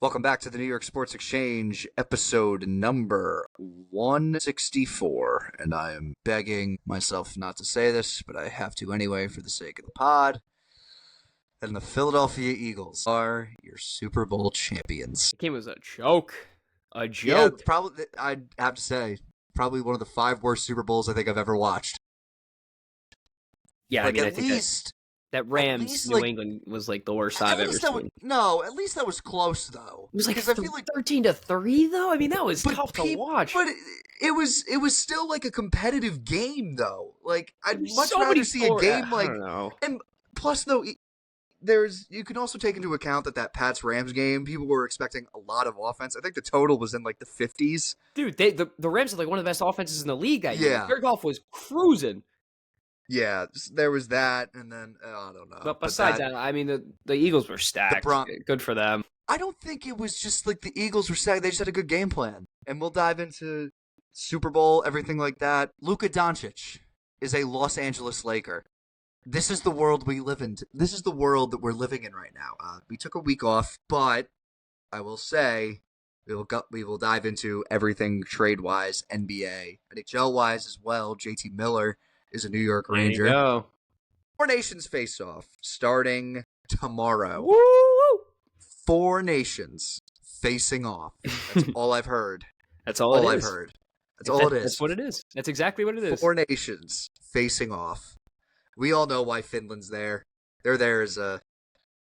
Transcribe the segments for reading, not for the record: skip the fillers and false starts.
Welcome back to the New York Sports Exchange, episode number 164. And I am begging myself not to say this, but I have to anyway for the sake of the pod. And the Philadelphia Eagles are your Super Bowl champions. The game was a joke. A joke. Yeah, probably, I'd have to say, probably one of the 5 worst Super Bowls I think I've ever watched. Yeah, like, I at think least... that Rams least, New like, England was like the worst I've ever seen. At least that was close though. It was like, I feel like 13-3 though. I mean, that was tough to watch. But it was still like a competitive game though. Like I'd much so rather see a game like. I don't know. And plus though, you can also take into account that Pats Rams game, people were expecting a lot of offense. I think the total was in like the 50s. Dude, the Rams had like one of the best offenses in the league that year. Yeah. Jared Goff was cruising. Yeah, there was that, and then I don't know. But besides that, I mean, the Eagles were stacked. Good for them. I don't think it was just like the Eagles were stacked. They just had a good game plan. And we'll dive into Super Bowl, everything like that. Luka Doncic is a Los Angeles Laker. This is the world we live in. This is the world that we're living in right now. We took a week off, but I will say we will dive into everything trade-wise, NBA, NHL-wise as well. JT Miller is a New York Ranger. There you go. Four Nations Faceoff starting tomorrow. Woo! Four nations facing off. That's all I've heard. That's all I've heard. That's all it is. That's what it is. That's exactly what it is. Four nations facing off. We all know why Finland's there. They're there as a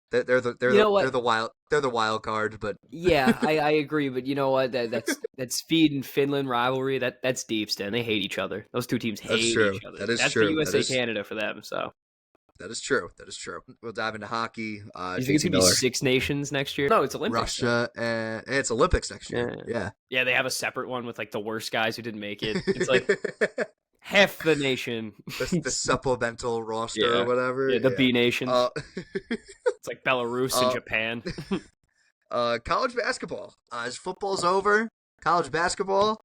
they're the wild card, but yeah, I agree. But you know what? That's Sweden and Finland rivalry. That's deep, Stan. They hate each other. Those two teams hate each other. That is that's true. for USA Canada for them. So that is true. We'll dive into hockey. You think it's gonna be 6 nations next year? No, it's Olympics. Russia and it's Olympics next year. Yeah. They have a separate one with like the worst guys who didn't make it. It's like half the nation. the supplemental roster or whatever. Yeah, the B nations. It's like Belarus and Japan. College basketball. As football's over, college basketball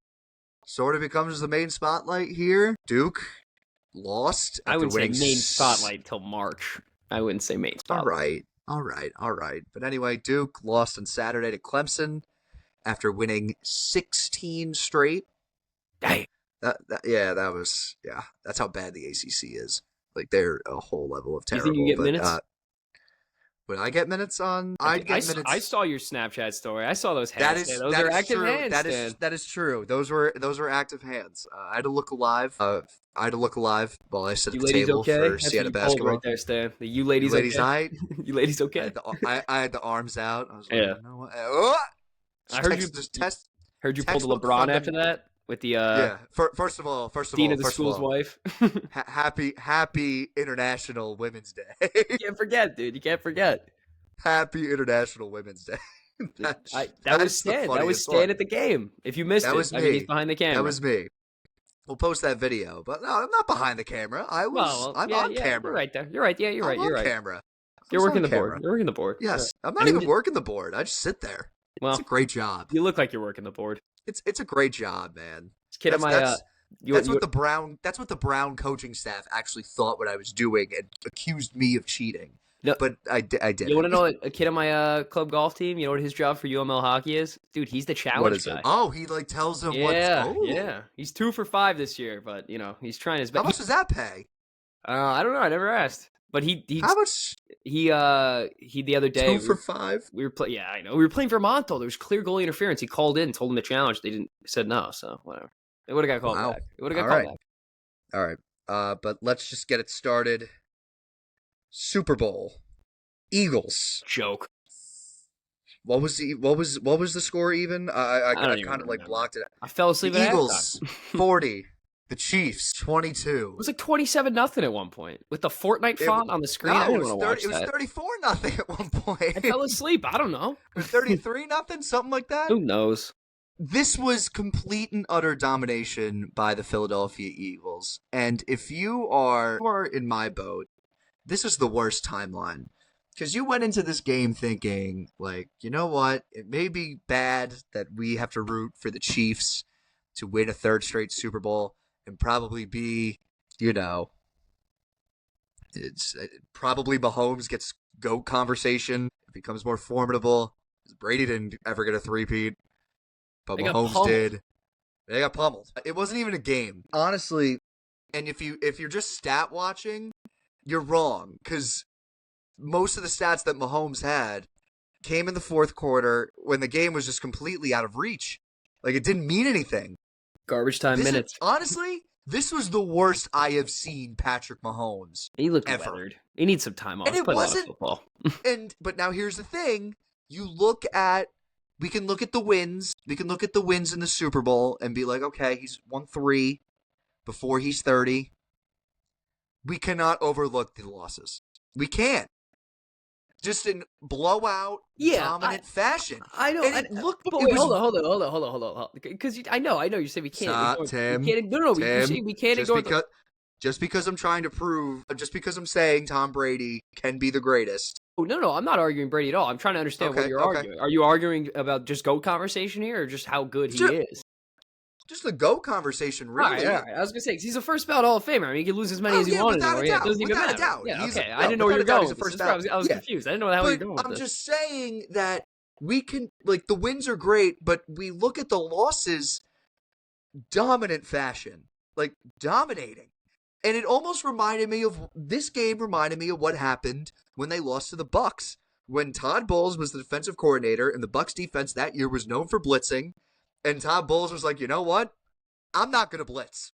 sort of becomes the main spotlight here. Duke lost. I wouldn't say main spotlight till March. I wouldn't say main spotlight. All right. But anyway, Duke lost on Saturday to Clemson after winning 16 straight. Dang. That's how bad the ACC is. Like they're a whole level of terrible. You think you get minutes? Would I get minutes on? Minutes. I saw your Snapchat story. I saw those hands. Those are active true. hands. That is true. Those were active hands. I had to look alive. While I sit at the table okay? for Siena basketball. Right there, Stan. The you ladies okay? You ladies okay? I had the arms out. I was like, yeah. You know what? Heard you pulled a LeBron after that. With the First of all, dean of the school's wife. happy International Women's Day. You can't forget, dude. You can't forget. Happy International Women's Day. That was Stan. That was Stan at the game. If you missed was it, me. I mean, he's behind the camera. That was me. We'll post that video, but no, I'm not behind the camera. I'm on camera. You're right there. You're right. Yeah, you're right. You're right. Camera. You're working the board. You're working the board. Yes, I'm not even working the board. I just sit there. Well, it's a great job. You look like you're working the board. It's a great job, man. Kid, that's what the Brown coaching staff actually thought what I was doing and accused me of cheating. No, but I did. You want to know a kid on my club golf team? You know what his job for UML hockey is? Dude, he's the challenge guy. Oh, he like tells them Yeah. He's 2 for 5 this year, but you know he's trying his best. How much does that pay? I don't know. I never asked. But he how much? He the other day 2 for 5. We were Yeah, I know. We were playing Vermont though. There was clear goalie interference. He called in, told him to challenge. They said no. So whatever. It would have got called back. It would have got called back. All right. But let's just get it started. Super Bowl. Eagles. Joke. What was the score even? I kind of like blocked it. I fell asleep. The Eagles 40. The Chiefs 22. It was like 27-0 at one point with the Fortnite font on the screen. No, it was 34-0 at one point. I fell asleep. I don't know. It was 33-0, something like that. Who knows? This was complete and utter domination by the Philadelphia Eagles. And if you are in my boat, this is the worst timeline. Because you went into this game thinking, like, you know what? It may be bad that we have to root for the Chiefs to win a 3rd straight Super Bowl and probably be, it's probably Mahomes gets GOAT conversation. It becomes more formidable. Brady didn't ever get a three-peat, but They got Mahomes pummeled. did. They got pummeled. It wasn't even a game, honestly. And if you're just stat watching, you're wrong, because most of the stats that Mahomes had came in the fourth quarter when the game was just completely out of reach. Like, it didn't mean anything. Garbage time minutes. Honestly, this was the worst I have seen Patrick Mahomes. He looked ever. weathered. He needs some time off. And it Play wasn't. a lot of football. But now here's the thing: we can look at the wins. We can look at the wins in the Super Bowl and be like, okay, he's won 3 before he's 30. We cannot overlook the losses. We can't. Just in blowout, dominant fashion. I know. Hold on. Because I know you say we can't. Stop, Tim. We can't ignore. Just because I'm trying to prove, just because I'm saying Tom Brady can be the greatest. Oh, no, I'm not arguing Brady at all. I'm trying to understand what you're arguing. Are you arguing about just GOAT conversation here, or just how good he is? Just the GOAT conversation, really. All right. I was going to say, because he's a first ballot Hall of Famer. I mean, he can lose as many as he wanted. Without a doubt. It doesn't even matter. Yeah, okay. I didn't know where you were going. I was confused. I didn't know how you were going with I'm this. just saying that we can, like, the wins are great, but we look at the losses dominant fashion. Like, dominating. And it almost reminded me of what happened when they lost to the Bucks. When Todd Bowles was the defensive coordinator and the Bucks defense that year was known for blitzing, and Todd Bowles was like, you know what? I'm not going to blitz.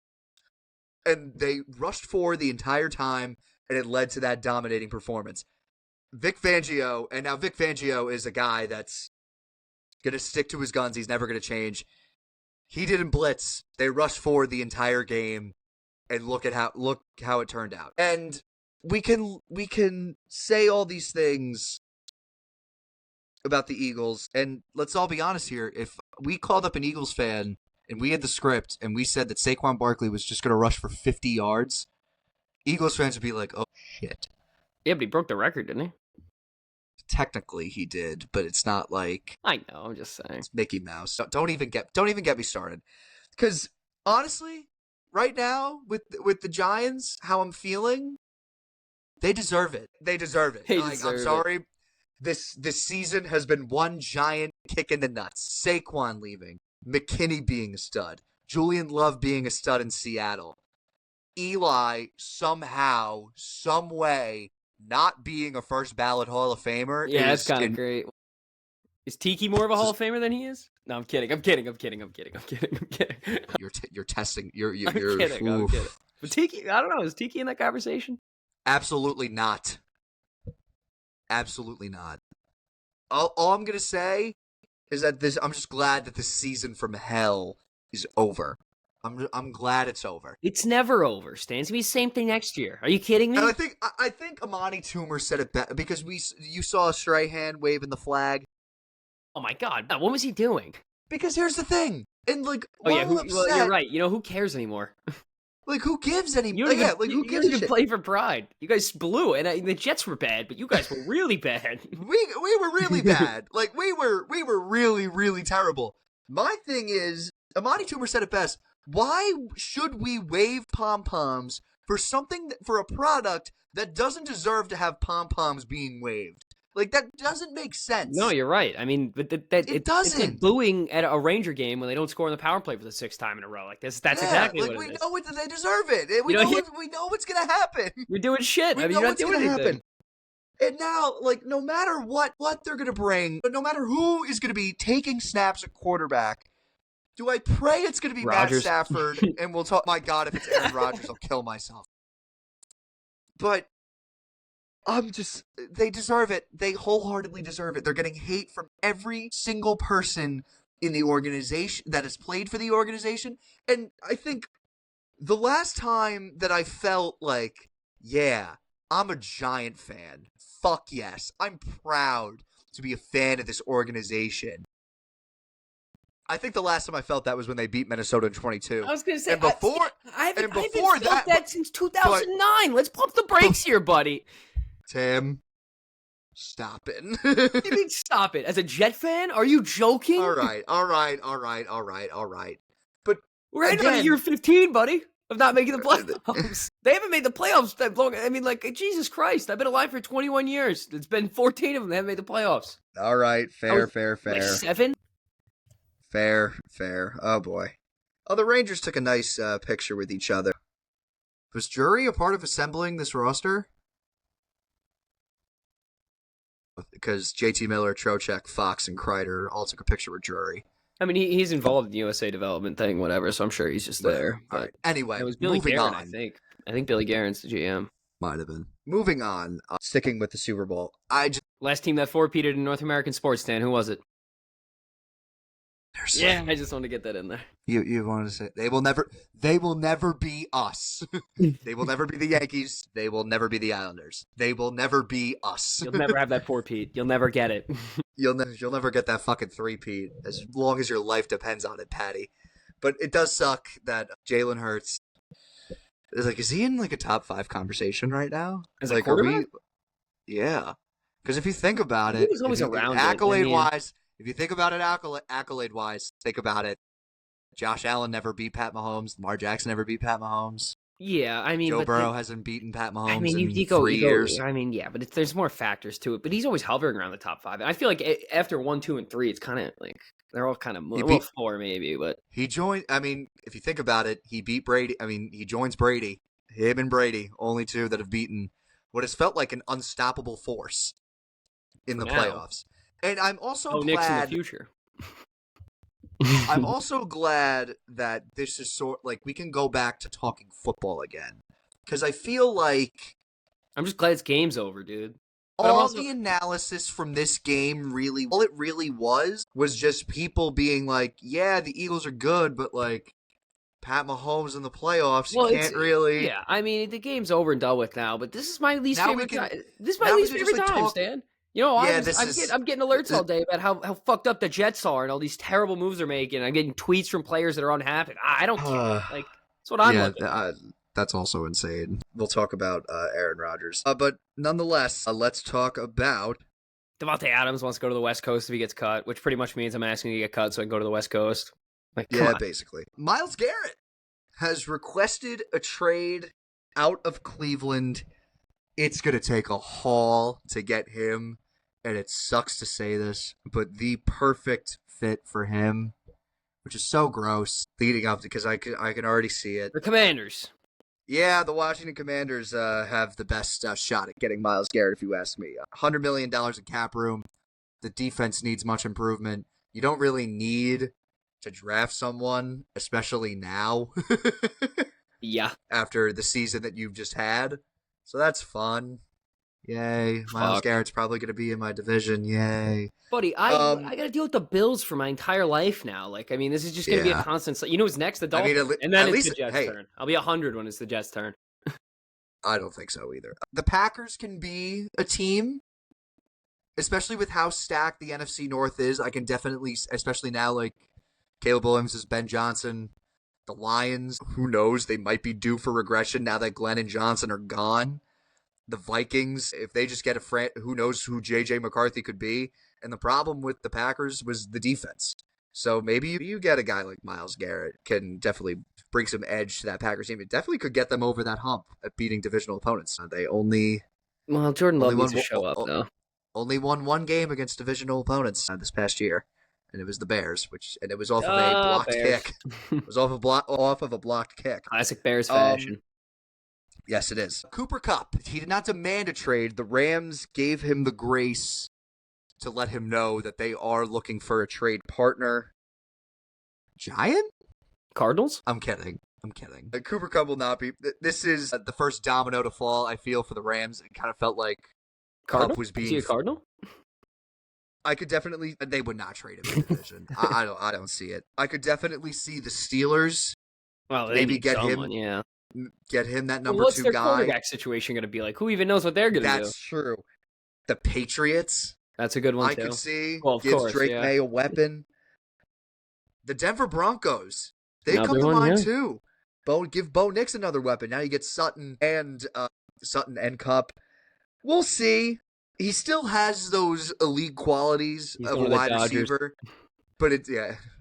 And they rushed forward the entire time, and it led to that dominating performance. Vic Fangio is a guy that's going to stick to his guns. He's never going to change. He didn't blitz. They rushed forward the entire game. And look how it turned out. And we can say all these things about the Eagles, and let's all be honest here. If we called up an Eagles fan and we had the script and we said that Saquon Barkley was just going to rush for 50 yards, Eagles fans would be like, "Oh shit!" Yeah, but he broke the record, didn't he? Technically, he did, but it's not like I know. I'm just saying. It's Mickey Mouse. Don't even get me started. Because honestly, right now, with the Giants, how I'm feeling, they deserve it. I'm sorry. This season has been one giant kick in the nuts. Saquon leaving, McKinney being a stud, Julian Love being a stud in Seattle, Eli somehow, some way, not being a first ballot Hall of Famer. Yeah, that's kind of great. Is Tiki more of a Hall of Famer than he is? No, I'm kidding. You're testing. You're kidding. But Tiki, I don't know. Is Tiki in that conversation? Absolutely not. All I'm gonna say is that I'm just glad that this season from hell is over. I'm glad it's over. It's never over, Stan. It's gonna be the same thing next year. Are you kidding me? And I think Amani Toomer said it better because you saw Strahan waving the flag. Oh my God! What was he doing? Because here's the thing, and like, well, you're right. You know, who cares anymore? Like, who gives any? Who gives a shit? Play for pride. You guys blew, and the Jets were bad, but you guys were really bad. we were really bad. Like, we were really, really terrible. My thing is, Amani Toomer said it best. Why should we wave pom-poms for a product that doesn't deserve to have pom-poms being waved? Like, that doesn't make sense. No, you're right. I mean, but it doesn't. It's like booing at a Ranger game when they don't score on the power play for the 6th time in a row. Like that's exactly what it is. We know they deserve it. We know what's going to happen. You're doing shit. You're not doing anything. Happen. And now, like, no matter what they're going to bring, no matter who is going to be taking snaps at quarterback, do I pray it's going to be Rodgers. Matt Stafford? And we'll talk. My God, if it's Aaron Rodgers, I'll kill myself. But they deserve it. They wholeheartedly deserve it. They're getting hate from every single person in the organization that has played for the organization. And I think the last time that I felt like, yeah, I'm a Giant fan. Fuck yes. I'm proud to be a fan of this organization. I think the last time I felt that was when they beat Minnesota in 22. I was going to say, and before that since 2009. Let's pump the brakes here, buddy. Tim, stop it. What do you mean stop it? As a Jet fan? Are you joking? All right. But we're heading on year 15, buddy, of not making the playoffs. They haven't made the playoffs that long. I mean, like, Jesus Christ. I've been alive for 21 years. It's been 14 of them that haven't made the playoffs. All right, fair. Like 7? Fair. Oh, boy. Oh, the Rangers took a nice picture with each other. Was Drury a part of assembling this roster? Because JT Miller, Trocheck, Fox, and Kreider all took a picture with Drury. I mean, he's involved in the USA development thing, whatever, so I'm sure he's just there. But right. Anyway, it was Billy moving Garrett, on. I think. I think Billy Garrett's the GM. Might have been. Moving on, sticking with the Super Bowl. Last team that four-peated in North American sports, Dan, who was it? Yeah, I just wanted to get that in there. You wanted to say they will never be us. They will never be the Yankees. They will never be the Islanders. They will never be us. You'll never have that four-peat. You'll never get it. You'll never get that fucking three-peat as long as your life depends on it, Patty. But it does suck that Jalen Hurts is he in like a top 5 conversation right now? As a quarterback? Yeah. Because if you think about it, he was always around accolade-wise, if you think about it accolade-wise, think about it. Josh Allen never beat Pat Mahomes. Lamar Jackson never beat Pat Mahomes. Yeah, I mean, Joe Burrow hasn't beaten Pat Mahomes in 3 years. I mean, yeah, but there's more factors to it. But he's always hovering around the top 5. And I feel like after 1, 2, and 3, it's kind of like they're all kind of 4 maybe. But he joined. I mean, if you think about it, he beat Brady. I mean, he joins Brady. Him and Brady, only 2 that have beaten what has felt like an unstoppable force in the playoffs. And I'm also glad. Knicks in the future. I'm also glad that this is we can go back to talking football again. Because I feel like I'm just glad it's game's over, dude. But the analysis from this game all it really was just people being like, yeah, the Eagles are good, but like Pat Mahomes in the playoffs, you can't really. Yeah, I mean, the game's over and done with now, but this is my least favorite time. This is my least favorite time, Stan. You know, I'm getting alerts all day about how fucked up the Jets are and all these terrible moves they're making. I'm getting tweets from players that are unhappy. I don't care. Like, that's what I'm looking at. That's also insane. We'll talk about Aaron Rodgers. But nonetheless, let's talk about... Devontae Adams wants to go to the West Coast if he gets cut, which pretty much means I'm asking to get cut so I can go to the West Coast. Like, basically. Myles Garrett has requested a trade out of Cleveland. It's going to take a haul to get him, and it sucks to say this, but the perfect fit for him, which is so gross, leading up to, because I can already see it. The Commanders. Yeah, the Washington Commanders have the best shot at getting Myles Garrett, if you ask me. $100 million in cap room. The defense needs much improvement. You don't really need to draft someone, especially now. Yeah. After the season that you've just had. So that's fun. Yay. Myles Garrett's probably going to be in my division. Yay. Buddy, I got to deal with the Bills for my entire life now. Like, I mean, this is just going to be a constant... You know what's next? The Dolphins. And then it's the Jets' turn. I'll be 100 when it's the Jets' turn. I don't think so either. The Packers can be a team, especially with how stacked the NFC North is. I can definitely, especially now, like, Caleb Williams is Ben Johnson. The Lions, who knows? They might be due for regression now that Glenn and Johnson are gone. The Vikings, if they just get who knows who J.J. McCarthy could be. And the problem with the Packers was the defense. So maybe you get a guy like Myles Garrett can definitely bring some edge to that Packers team. It definitely could get them over that hump at beating divisional opponents. Jordan Love needs to show up, though. Only won 1 game against divisional opponents this past year. And it was the Bears, and it was off of a blocked kick. It was off of a blocked kick. Classic Bears fashion. Yes, it is. Cooper Kupp, he did not demand a trade. The Rams gave him the grace to let him know that they are looking for a trade partner. Giant? Cardinals? I'm kidding. Cooper Kupp will not be. This is the first domino to fall, I feel, for the Rams. It kind of felt like Kupp was being... Is he a Cardinal? I could definitely... They would not trade him in the division. I don't see it. I could definitely see the Steelers maybe get him... Yeah. Get him that number 2 guy. What's their quarterback situation going to be like? Who even knows what they're going to do? That's true. The Patriots. That's a good one, too. I could see. Well, gives Drake May a weapon. The Denver Broncos. They come to mind, too. Give Bo Nix another weapon. Now you get Sutton and Kupp. We'll see. He still has those elite qualities of a wide receiver. But it's,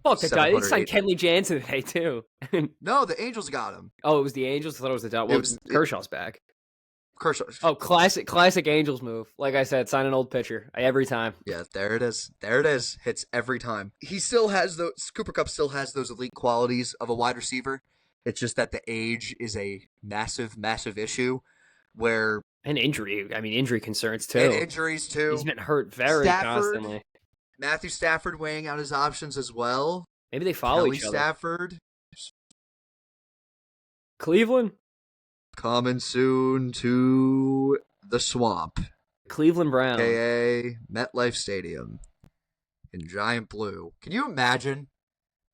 Fuck the guy. They signed Kenley Jansen today, too. No, the Angels got him. Oh, it was the Angels? I thought it was the Dodgers. Well, Kershaw's back. Kershaw. Oh, classic Angels move. Like I said, sign an old pitcher every time. Yeah, there it is. There it is. Hits every time. He still has those. Cooper Kupp still has those elite qualities of a wide receiver. It's just that the age is a massive issue. And injury. I mean, injury concerns too. And injuries too. He's been hurt constantly. Matthew Stafford weighing out his options as well. Maybe they follow each other. Stafford. Cleveland. Coming soon to the Swamp. Cleveland Browns. A.K.A. MetLife Stadium. In giant blue. Can you imagine?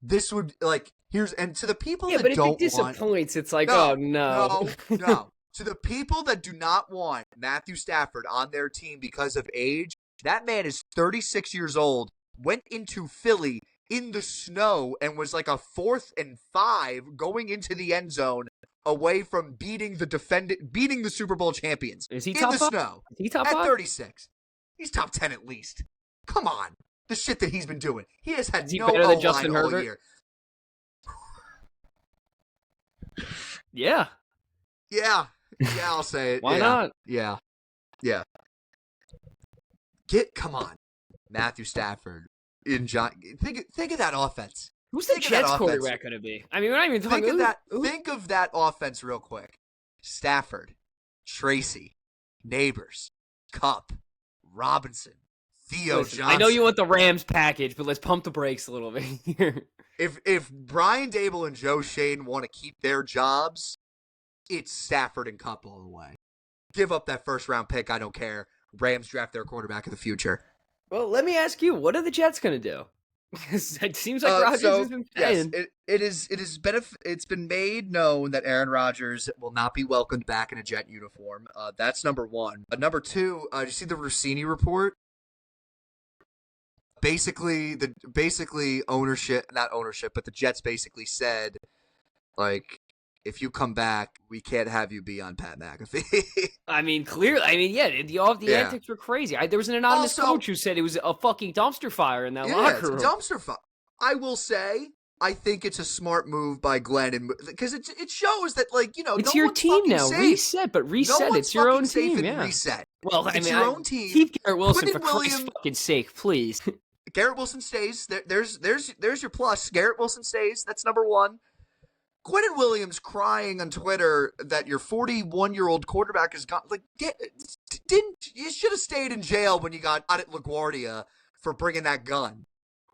This would, and to the people that don't want... Yeah, but if it disappoints, it's like, oh, no. No. To the people that do not want Matthew Stafford on their team because of age, that man is 36 years old, went into Philly in the snow, and was like a 4th and 5 going into the end zone away from beating the Super Bowl champions. Is he in top the 5? snow. Is he top at 5? 36. He's top 10 at least. Come on. The shit that he's been doing. He has had no better than O-line all year. Yeah. Yeah. Yeah, I'll say it. Why not? Yeah. Come on, Matthew Stafford. Think of that offense. Who's the Jets quarterback going to be? I mean, we're not even talking about that. Think of that offense real quick. Stafford, Tracy, Neighbors, Kupp, Robinson, Theo Johnson. I know you want the Rams package, but let's pump the brakes a little bit here. If Brian Dable and Joe Shane want to keep their jobs, it's Stafford and Kupp all the way. Give up that first-round pick. I don't care. Rams draft their quarterback in the future. Well, let me ask you, what are the Jets going to do? It seems like Rodgers has been playing. Yes, it's been made known that Aaron Rodgers will not be welcomed back in a Jet uniform. That's number one. Number two, did you see the Rossini report? Basically ownership, not ownership, but the Jets basically said, if you come back, we can't have you be on Pat McAfee. I mean, clearly. I mean, the antics were crazy. There was an anonymous coach who said it was a fucking dumpster fire in that locker room. It's a dumpster fire. I will say, I think it's a smart move by Glenn, because it shows that, it's your team now. Safe. Reset, but reset. No it's your own team. Yeah. Reset. Well, it's your own team. Keep Garrett Wilson for Christ's fucking sake, please. Garrett Wilson stays. There's your plus. Garrett Wilson stays. That's number one. Quinnen Williams crying on Twitter that your 41-year-old quarterback is gone. You should have stayed in jail when you got out at LaGuardia for bringing that gun.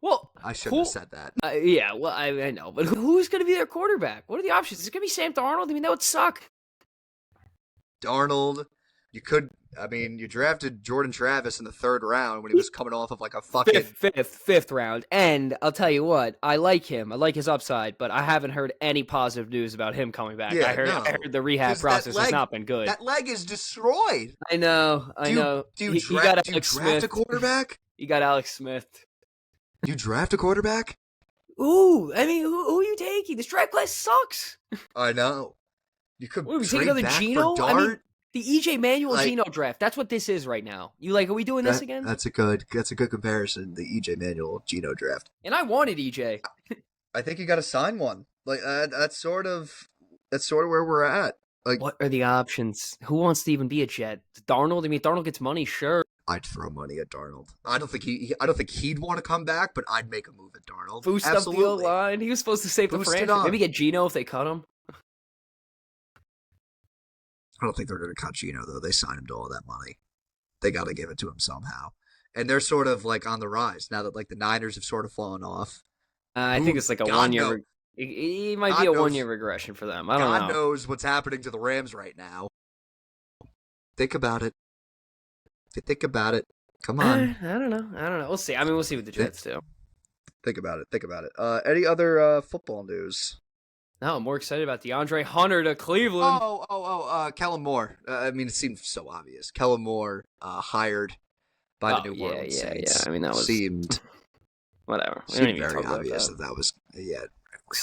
Well, I shouldn't have said that. Yeah, well, I know, but who's going to be their quarterback? What are the options? Is it going to be Sam Darnold? I mean, that would suck. Darnold. You drafted Jordan Travis in the 3rd round when he was coming off of a fucking... Fifth round. And I'll tell you what, I like him. I like his upside, but I haven't heard any positive news about him coming back. Yeah, I heard the rehab process has not been good. That leg is destroyed. I know. Do you draft a quarterback? You got Alex Smith. You draft a quarterback? Ooh, I mean, who are you taking? This draft class sucks. I know. You could take another Geno? For Dart? The EJ Manuel Geno draft. That's what this is right now. Are we doing this again? That's a good comparison, the EJ Manuel Geno draft. And I wanted EJ. I think you got to sign one. That's sort of where we're at. What are the options? Who wants to even be a Jet? Darnold? I mean, Darnold gets money, sure. I'd throw money at Darnold. I don't think he'd want to come back, but I'd make a move at Darnold. Boost up the O-line. He was supposed to save the franchise. Maybe get Geno if they cut him. I don't think they're going to cut Geno, though. They signed him to all that money. They got to give it to him somehow. And they're sort of on the rise now that the Niners have sort of fallen off. I think it's a 1 year. It might be a 1 year regression for them. I don't know. God knows what's happening to the Rams right now. Think about it. Think about it. Come on. I don't know. We'll see. I mean, we'll see what the Jets do. Think about it. Any other football news? No, I'm more excited about DeAndre Hunter to Cleveland. Kellen Moore. It seemed so obvious. Kellen Moore hired by the New Orleans Saints. Yeah. I mean, that seemed whatever. It seemed very obvious that was. Yeah.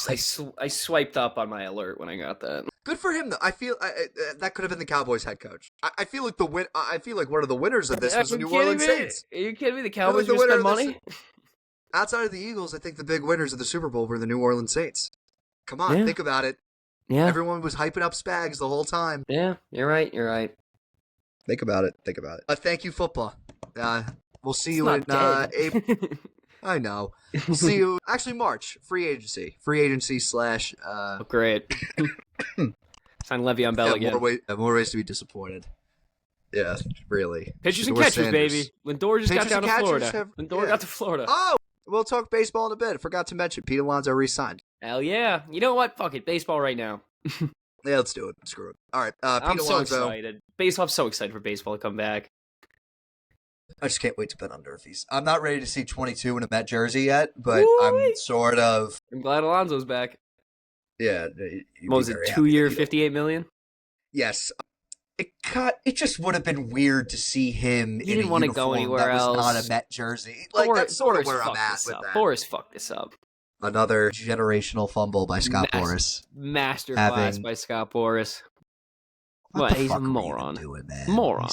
I swiped up on my alert when I got that. Good for him, though. I feel that could have been the Cowboys' head coach. I feel like I feel like one of the winners of this was the New Orleans Saints. Are you kidding me? The Cowboys just spent money. Outside of the Eagles, I think the big winners of the Super Bowl were the New Orleans Saints. Come on, think about it. Yeah. Everyone was hyping up Spags the whole time. Yeah, you're right. Think about it. Thank you, football. We'll see you in April. I know. We'll see you actually March. Free agency / Oh, great. Sign Le'Veon Bell again. More ways to be disappointed. Yeah, really. Pitchers and catchers, baby. Lindor just got down to Florida. Lindor got to Florida. Oh, we'll talk baseball in a bit. I forgot to mention Pete Alonso re-signed. Hell yeah. You know what? Fuck it. Baseball right now. Yeah, let's do it. Screw it. All right. I'm so excited. I'm so excited for baseball to come back. I just can't wait to bet under I'm not ready to see 22 in a Met jersey yet, but I'm sort of. I'm glad Alonso's back. Yeah. What was it? 2 year, $58 million? Yes. It just would have been weird to see him in a uniform that was not a Met jersey. Like, that's sort of where I'm at with that. Boris fucked this up. Another generational fumble by Scott Boras. Masterclass by Scott Boras. What he's a moron. Moron.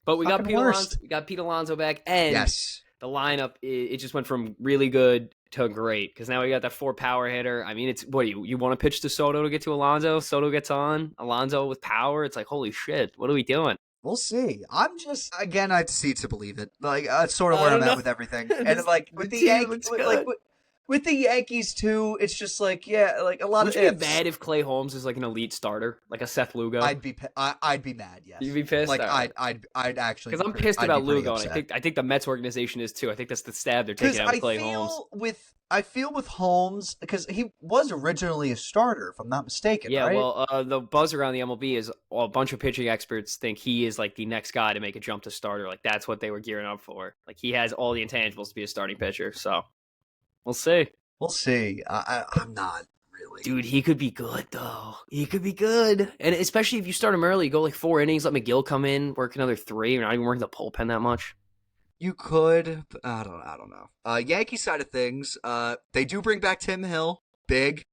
But we got Pete Alonso back, and the lineup, it just went from really good to great, because now we got that 4 power hitter. I mean, it's what you want to pitch to Soto to get to Alonso? Soto gets on, Alonso with power. It's like, holy shit, what are we doing? We'll see. I'm just, again, I have to see to believe it. Like, that's sort of where I'm at with everything. And like with the Yankees, with the Yankees too, it's just like, yeah, like a lot of. Would you be mad if Clay Holmes is like an elite starter, like a Seth Lugo? I'd be mad. Yes. You'd be pissed. Like I'd actually. Because I'm pissed about Lugo, and I think the Mets organization is too. I think that's the stab they're taking out of Clay Holmes. I feel with Holmes, because he was originally a starter, if I'm not mistaken. Yeah, right? Well, the buzz around the MLB is a bunch of pitching experts think he is like the next guy to make a jump to starter. Like that's what they were gearing up for. Like he has all the intangibles to be a starting pitcher. So we'll see. We'll see. I'm not really. Dude, he could be good, though. He could be good. And especially if you start him early, you go like 4 innings, let McGill come in, work another 3. You're not even working the bullpen that much. You could. But I don't know. Yankee side of things, they do bring back Tim Hill. Big.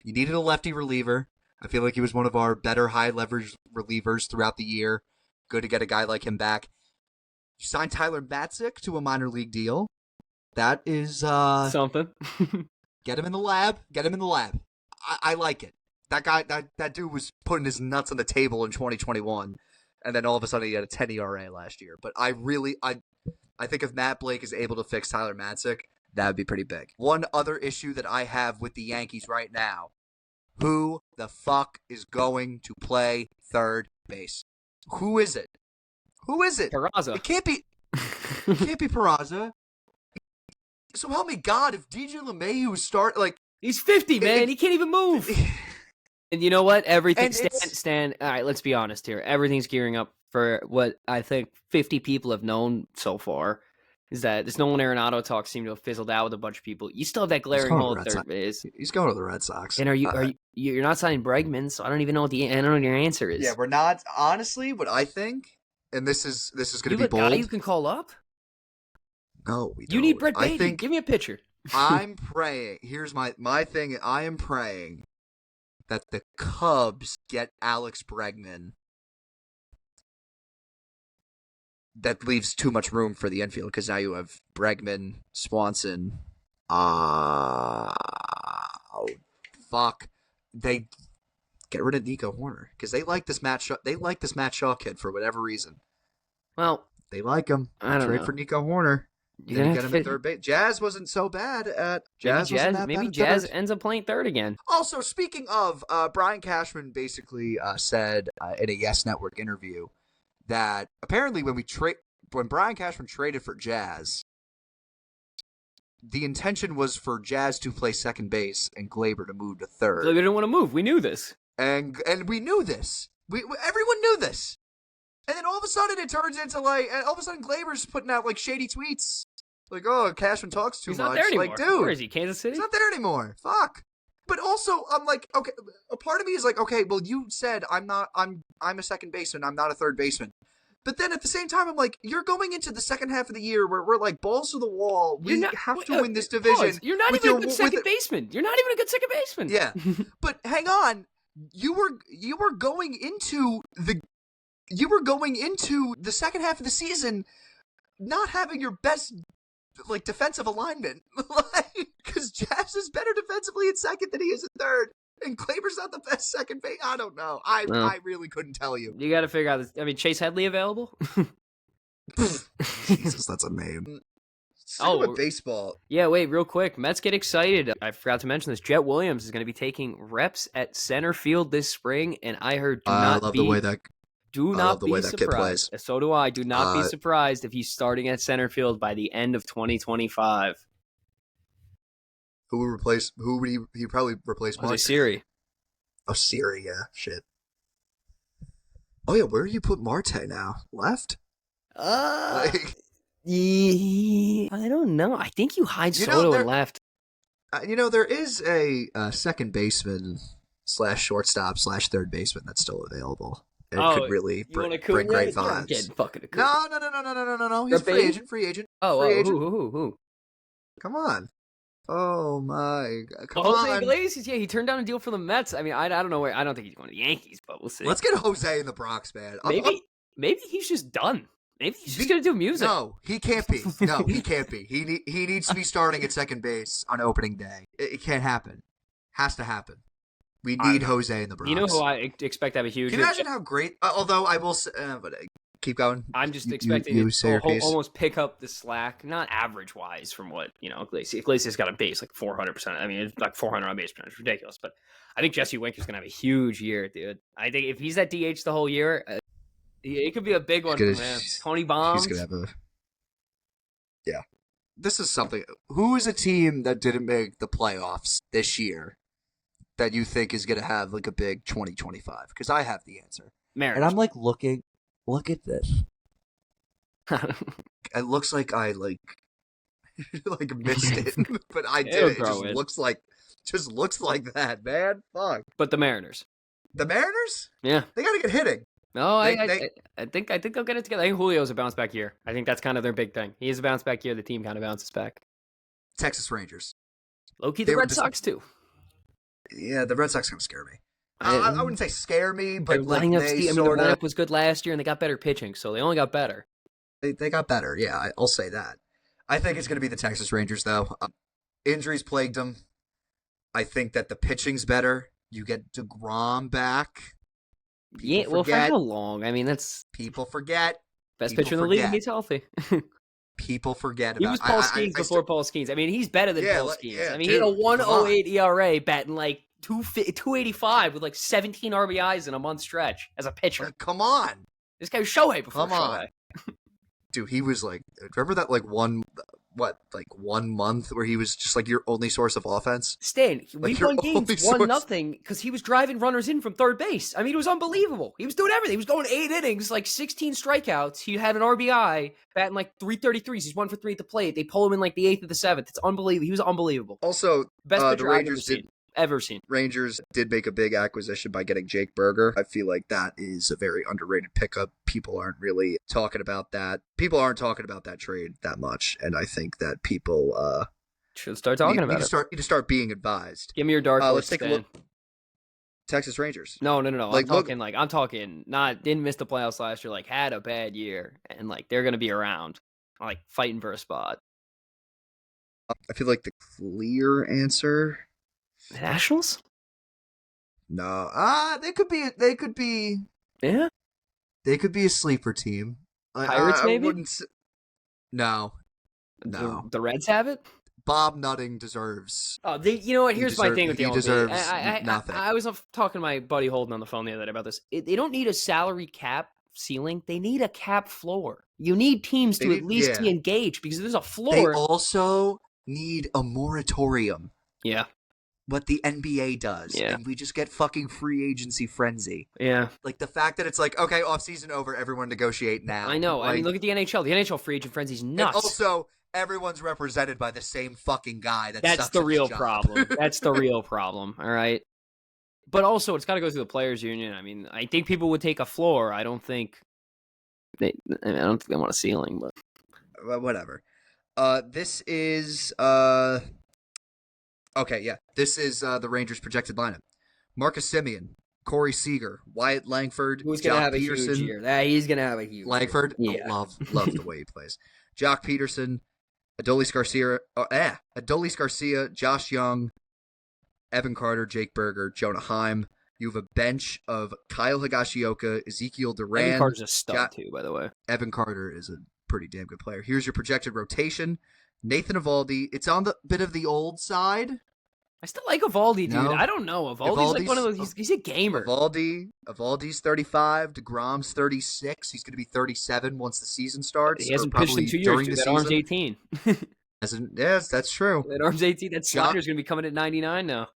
You needed a lefty reliever. I feel like he was one of our better high-leverage relievers throughout the year. Good to get a guy like him back. You signed Tyler Matzik to a minor league deal. That is something. Get him in the lab. I like it. That guy, that dude was putting his nuts on the table in 2021, and then all of a sudden he had a 10 ERA last year. But I think if Matt Blake is able to fix Tyler Matzik, that would be pretty big. One other issue that I have with the Yankees right now: who the fuck is going to play third base? Who is it? Peraza. It can't be Peraza. So help me God, if DJ LeMahieu start he's 50, man, he can't even move. And you know what? Everything Stan. All right, let's be honest here. Everything's gearing up for what I think 50 people have known so far. Is that this Nolan Arenado talk seemed to have fizzled out with a bunch of people? You still have that glaring hole at third base. He's going to the Red Sox. And you're not signing Bregman? So I don't even know what your answer is. Yeah, we're not. Honestly, what I think, and this is going to be bold. You a guy you can call up? No, we don't. You need Brett Baty. Give me a pitcher. I'm praying. Here's my thing. I am praying that the Cubs get Alex Bregman. That leaves too much room for the infield, because now you have Bregman, Swanson. Fuck. They get rid of Nico Horner because they like this Matt Shaw kid for whatever reason. Well, they like him. I don't Trade know. for Nico Horner. Then get him at third base. Jazz wasn't so bad at maybe Jazz ends up playing third again. Also, speaking of, Brian Cashman basically said in a Yes Network interview that apparently when Brian Cashman traded for Jazz, the intention was for Jazz to play second base and Glaber to move to third. So they didn't want to move. We knew this, and we knew this. Everyone knew this. And then all of a sudden it turns into all of a sudden Glaber's putting out shady tweets. Oh, Cashman talks too much. He's not there anymore. Dude. Where is he? Kansas City? He's not there anymore. Fuck. But also, I'm okay, a part of me is okay, well, you said I'm a second baseman, I'm not a third baseman. But then at the same time, I'm you're going into the second half of the year where we're balls to the wall. We have to win this division. Pause. You're not even a good second baseman. You're not even a good second baseman. Yeah. But hang on. You were going into the second half of the season not having your best defensive alignment. Because Jazz is better defensively at second than he is at third. And Klaber's not the best second base. I don't know. I really couldn't tell you. You got to figure out this. I mean, Chase Headley available? Jesus, that's a name. With baseball. Yeah, wait, real quick. Mets get excited. I forgot to mention this. Jet Williams is going to be taking reps at center field this spring, and I heard I love the way that kid plays. So do I. Do not be surprised if he's starting at center field by the end of 2025. Who would he probably replace Mark? Siri. Oh, Siri, yeah. Shit. Oh, yeah, where do you put Marte now? Left? I don't know. I think you hide Soto in left. There is a second baseman / shortstop / third baseman that's still available. It could really bring great vibes. No. He's free agent. Who? Come on. Oh my God! Come Jose on. Iglesias, he turned down a deal for the Mets. I mean, I don't know where. I don't think he's going to the Yankees, but we'll see. Let's get Jose in the Bronx, man. Maybe he's just done. Maybe he's just going to do music. No, he can't be. No, he can't be. He needs to be starting at second base on opening day. It can't happen. Has to happen. We need Jose in the Bronx. You know who I expect to have a huge. Can you imagine how great? Although I will say, keep going. I'm just expecting to almost pick up the slack, not average-wise from what, Iglesias got a base like 400%. I mean, it's like 400 on base percentage. It's ridiculous. But I think Jesse Winker's going to have a huge year, dude. I think if he's at DH the whole year, it could be a big one for him. Tony Bombs. He's going to have Yeah. This is something. Who is a team that didn't make the playoffs this year that you think is going to have like a big 2025? Because I have the answer. Mariners. And I'm like looking. Look at this. It looks like I missed it, but I did. It just looks like that, man. Fuck. But the Mariners. The Mariners? Yeah. They got to get hitting. No, I think they'll get it together. I think Julio's a bounce back year. I think that's kind of their big thing. He is a bounce back year. The team kind of bounces back. Texas Rangers. Low-key, the Red Sox too. Yeah, the Red Sox kind of scare me. I wouldn't say scare me, but the lineup was good last year, and they got better pitching, so they only got better. They got better, yeah, I'll say that. I think it's going to be the Texas Rangers, though. Injuries plagued them. I think that the pitching's better. You get DeGrom back. For how long? I mean, that's... People forget. Best pitcher in the league, and he's healthy. People forget about... He was Paul Skeens before Paul Skeens. I mean, he's better than Paul Skeens. Yeah, I mean, he had a 1.08 ERA batting like 285 with like 17 RBIs in a month stretch as a pitcher. Come on. This guy was Shohei before Shohei. Dude, he was like, remember that like 1 month where he was just like your only source of offense? Stan, we won games 1-0 because he was driving runners in from third base. I mean, it was unbelievable. He was doing everything. He was going 8 innings, like 16 strikeouts. He had an RBI, batting like 333s. He's 1 for 3 at the plate. They pull him in like the 8th or the 7th. It's unbelievable. He was unbelievable. Also, best pitcher I've ever seen. Rangers did make a big acquisition by getting Jake Berger. I feel like that is a very underrated pickup. People aren't really talking about that. People aren't talking about that trade that much, and I think that people should start talking about it. Need to start being advised. Give me your dark horse. Let's take a look. Texas Rangers. No. I'm talking. Not didn't miss the playoffs last year. Like had a bad year, and like they're gonna be around, like fighting for a spot. I feel like the clear answer. The Nationals? No. They could be. Yeah. They could be a sleeper team. Pirates, maybe? No. The Reds have it? Bob Nutting deserves. Oh, you know what? Here's my thing with the MLB. He deserves nothing. I was talking to my buddy Holden on the phone the other day about this. They don't need a salary cap ceiling. They need a cap floor. You need teams to at least be engaged because there's a floor. They also need a moratorium. Yeah. What the NBA does. Yeah. And we just get fucking free agency frenzy. Yeah. Like the fact that it's like, okay, off season over, everyone negotiate now. I know. Like, I mean, look at the NHL. The NHL free agent frenzy is nuts. And also, everyone's represented by the same fucking guy. That's the real problem. That's the real problem. All right. But also, it's got to go through the players' union. I mean, I think people would take a floor. I don't think they want a ceiling, but whatever. This is okay, yeah. This is the Rangers' projected lineup: Marcus Semien, Corey Seager, Wyatt Langford, who's gonna have Peterson, a huge year. He's gonna have a huge Langford. Year. Yeah. Love the way he plays. Jock Peterson, Adolis Garcia, Josh Young, Evan Carter, Jake Berger, Jonah Heim. You have a bench of Kyle Higashioka, Ezekiel Duran. Evan Carter's a stud, too, by the way. Evan Carter is a pretty damn good player. Here's your projected rotation. Nathan Eovaldi. It's on the bit of the old side. I still like Eovaldi, dude. No. I don't know. Eovaldi's like one of those. He's a gamer. Eovaldi's 35. DeGrom's 36. He's going to be 37 once the season starts. He hasn't pitched in 2 years. That arm's 18. Yes, that's true. That arm's 18. That slider's going to be coming at 99 now.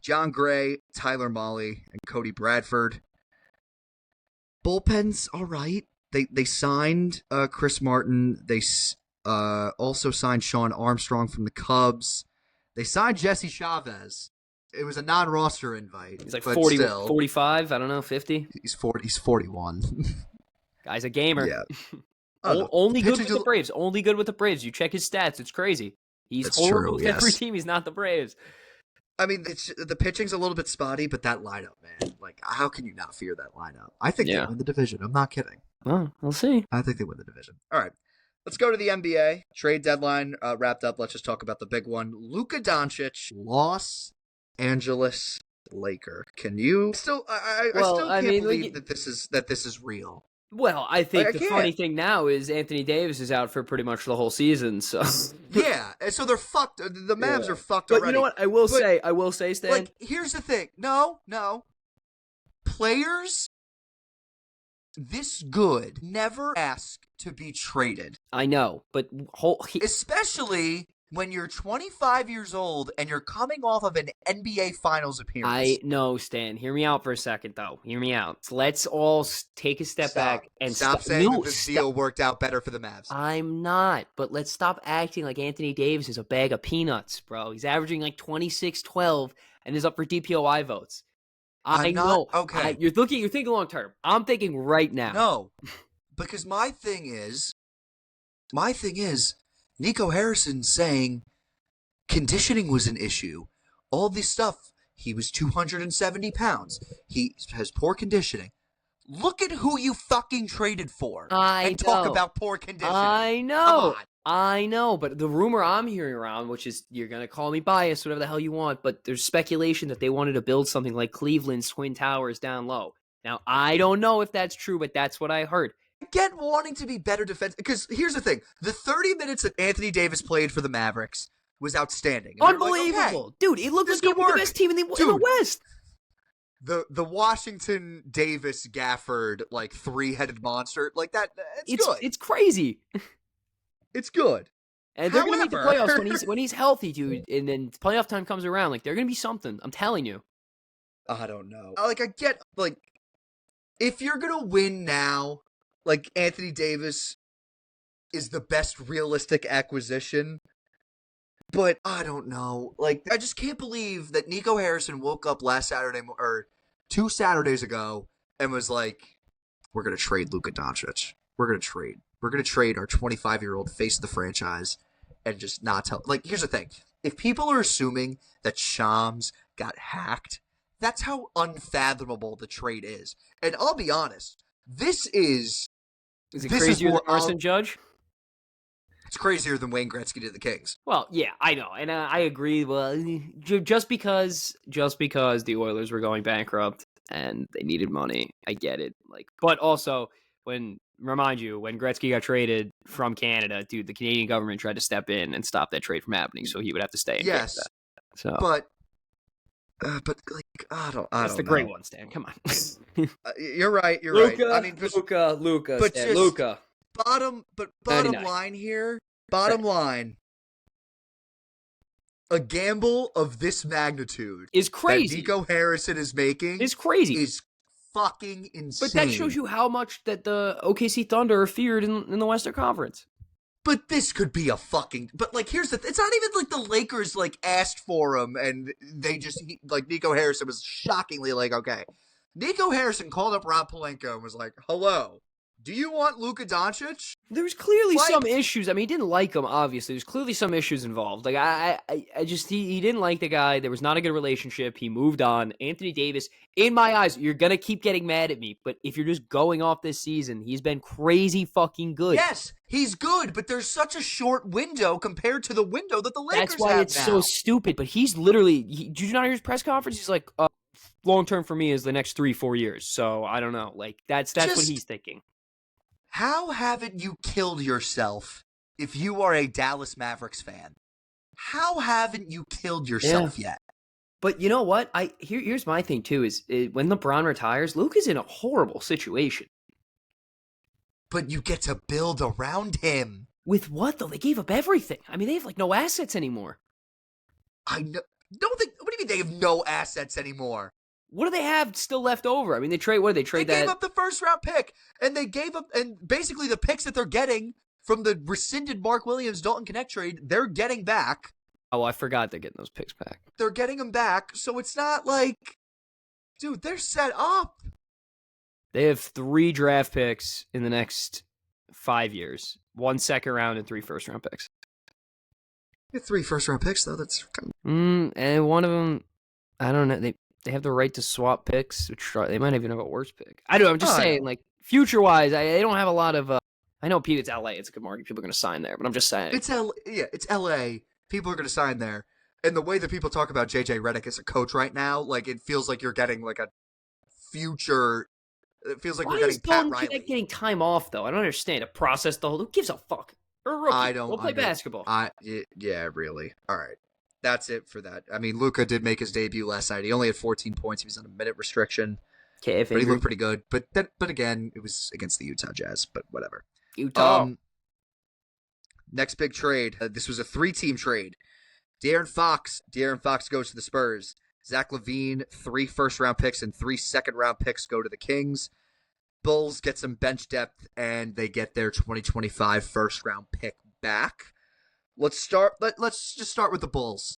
John Gray, Tyler Mahle, and Cody Bradford. Bullpen's all right. They signed Chris Martin. They also signed Sean Armstrong from the Cubs. They signed Jesse Chavez. It was a non-roster invite. He's like 40, still, 45, I don't know, 50. He's 41. Guy's a gamer. Yeah. Only good with the Braves. Only good with the Braves. You check his stats. It's crazy. He's horrible with every team. He's not the Braves. I mean, the pitching's a little bit spotty, but that lineup, man. Like, how can you not fear that lineup? I think they win the division. I'm not kidding. Well, we'll see. I think they win the division. All right. Let's go to the NBA. Trade deadline wrapped up. Let's just talk about the big one. Luka Doncic, Los Angeles Laker. Can you still? I still can't believe that this is real. Well, I think the funny thing now is Anthony Davis is out for pretty much the whole season. So yeah, so they're fucked. The Mavs are fucked already. But you know what? I will say, Stan. Like, here's the thing. No. Players this good never ask to be traded. I know, but especially when you're 25 years old and you're coming off of an NBA Finals appearance. I know, Stan. Hear me out for a second, though. Hear me out. Let's all take a step back and stop saying that this deal worked out better for the Mavs. I'm not, but let's stop acting like Anthony Davis is a bag of peanuts, bro. He's averaging like 26-12 and is up for DPOI votes. I know. Okay. You're thinking long term. I'm thinking right now. No, because my thing is, Nico Harrison saying conditioning was an issue. All this stuff. He was 270 pounds. He has poor conditioning. Look at who you fucking traded for. Talk about poor conditioning. I know. I know, but the rumor I'm hearing around, which is, you're going to call me biased, whatever the hell you want, but there's speculation that they wanted to build something like Cleveland's Twin Towers down low. Now, I don't know if that's true, but that's what I heard. I get wanting to be better defense, because here's the thing. The 30 minutes that Anthony Davis played for the Mavericks was outstanding. Unbelievable. Like, okay, dude, it looked like they were the best team in the West. The Washington Davis Gafford, like, three-headed monster, like that, it's good. It's crazy. It's good. And they're going to make the playoffs when he's healthy, dude. And then playoff time comes around. Like, they're going to be something. I'm telling you. I don't know. Like, I get, like, if you're going to win now, like, Anthony Davis is the best realistic acquisition. But I don't know. Like, I just can't believe that Nico Harrison woke up last Saturday, or 2 Saturdays ago, and was like, we're going to trade Luka Doncic. We're going to trade. We're going to trade our 25-year-old face of the franchise and just not tell. Like, here's the thing. If people are assuming that Shams got hacked, that's how unfathomable the trade is. And I'll be honest, this is... Is it crazier than Arson Judge? It's crazier than Wayne Gretzky to the Kings. Well, yeah, I know. And I agree. Well, just because the Oilers were going bankrupt and they needed money, I get it. Like, but also, remind you, when Gretzky got traded from Canada, dude, the Canadian government tried to step in and stop that trade from happening, so he would have to stay in Canada. So, but like, I don't. That's the great one, Stan. Come on. You're right. Right. I mean, Luka. But Stan, Luka. Bottom line here. Bottom line. A gamble of this magnitude is crazy. That Nico Harrison is making is crazy. Is fucking insane. But that shows you how much that the OKC Thunder are feared in the Western Conference. But this could be a fucking... But, like, here's the... It's not even like the Lakers, like, asked for him, and they just... like, Nico Harrison was shockingly like, okay. Nico Harrison called up Rob Pelinka and was like, hello, do you want Luka Doncic? There's clearly some issues. I mean, he didn't like him, obviously. There's clearly some issues involved. Like, I just, he didn't like the guy. There was not a good relationship. He moved on. Anthony Davis, in my eyes, you're going to keep getting mad at me, but if you're just going off this season, he's been crazy fucking good. Yes, he's good, but there's such a short window compared to the window that the Lakers have. That's why it's so stupid, but he's literally, did you not hear his press conference? He's like, long-term for me is the next 3-4 years, so I don't know. Like, that's what he's thinking. How haven't you killed yourself if you are a Dallas Mavericks fan? How haven't you killed yourself yet? But you know what? Here's my thing, too, is when LeBron retires, Luke is in a horrible situation. But you get to build around him. With what, though? They gave up everything. I mean, they have, like, no assets anymore. I know. What do you mean they have no assets anymore? What do they have still left over? I mean, they gave up the first round pick, and they gave up, and basically the picks that they're getting from the rescinded Mark Williams Dalton Connect trade, they're getting back. Oh, I forgot they're getting those picks back. They're getting them back, so it's not like, dude, they're set up. They have 3 draft picks in the next 5 years, 1 second round and 3 first round picks. 3 first round picks though. That's kind of... and one of them, I don't know. They have the right to swap picks, which they might even have a worse pick. I don't know. I'm just saying, like, future-wise, they don't have a lot of... I know it's LA. It's a good market. People are going to sign there, but I'm just saying. It's LA. People are going to sign there. And the way that people talk about JJ Redick as a coach right now, like, it feels like you're getting, like, a future... It feels like you're getting Pat Riley. Why is getting time off, though? I don't understand. To process the whole... Who gives a fuck? Or a rookie. I don't... We'll play basketball. Yeah, really. All right. That's it for that. I mean, Luka did make his debut last night. He only had 14 points. He was on a minute restriction. Okay, but he looked pretty good. But again, it was against the Utah Jazz. But whatever. Utah. Next big trade. This was a 3-team trade. DeAaron Fox goes to the Spurs. Zach LaVine, 3 first-round picks and 3 second-round picks go to the Kings. Bulls get some bench depth, and they get their 2025 first-round pick back. Let's just start with the Bulls.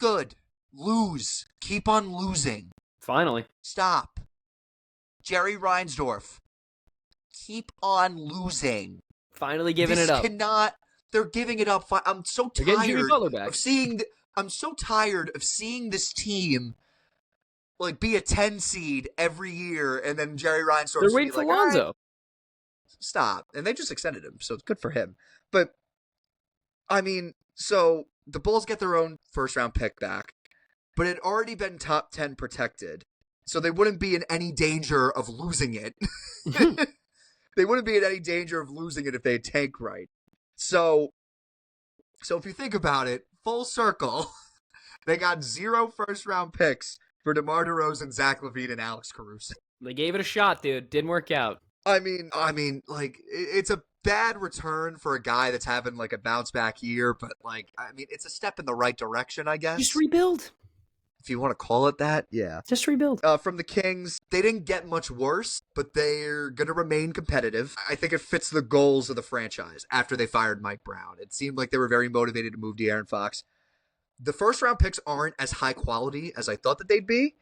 Good. Lose. Keep on losing. Finally. Stop. Jerry Reinsdorf. Keep on losing. Finally giving it up. They're giving it up. I'm so tired Jimmy Butler back. I'm so tired of seeing this team like be a 10 seed every year, and then Jerry Reinsdorf. They're waiting for Lonzo. Right, stop. And they just extended him, so it's good for him. But I mean, so the Bulls get their own first-round pick back, but it had already been top 10 protected, so they wouldn't be in any danger of losing it. They wouldn't be in any danger of losing it if they tank right. So if you think about it, full circle, they got 0 first-round picks for DeMar DeRozan, Zach LaVine, and Alex Caruso. They gave it a shot, dude. Didn't work out. I mean, like, it's a bad return for a guy that's having, like, a bounce-back year, but, like, I mean, it's a step in the right direction, I guess. Just rebuild. If you want to call it that, yeah. Just rebuild. From the Kings, they didn't get much worse, but they're going to remain competitive. I think it fits the goals of the franchise after they fired Mike Brown. It seemed like they were very motivated to move DeAaron Fox. The first-round picks aren't as high quality as I thought that they'd be.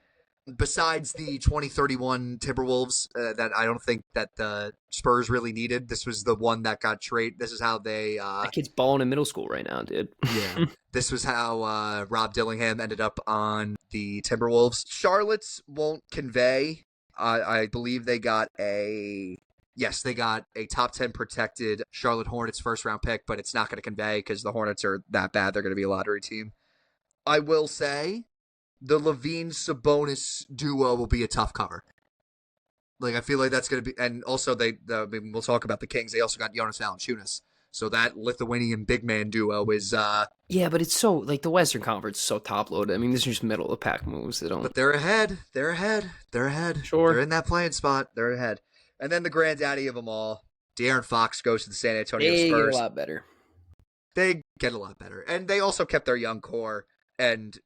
Besides the 2031 Timberwolves that I don't think that the Spurs really needed. This was the one that got traded. This is how they... that kid's balling in middle school right now, dude. Yeah. This was how Rob Dillingham ended up on the Timberwolves. Charlotte's won't convey. I believe they got a... Yes, they got a top 10 protected Charlotte Hornets first-round pick, but it's not going to convey because the Hornets are that bad. They're going to be a lottery team. I will say... the LaVine-Sabonis duo will be a tough cover. Like, I feel like that's going to be... And also, we'll talk about the Kings. They also got Jonas Valanciunas. So that Lithuanian big man duo is... Yeah, but it's so... Like, the Western Conference is so top-loaded. I mean, this is just middle-of-the-pack moves. They don't... But they're ahead. They're ahead. Sure. They're in that playing spot. They're ahead. And then the granddaddy of them all, De'Aaron Fox, goes to the San Antonio Spurs. They get a lot better. They get a lot better. And they also kept their young core, and...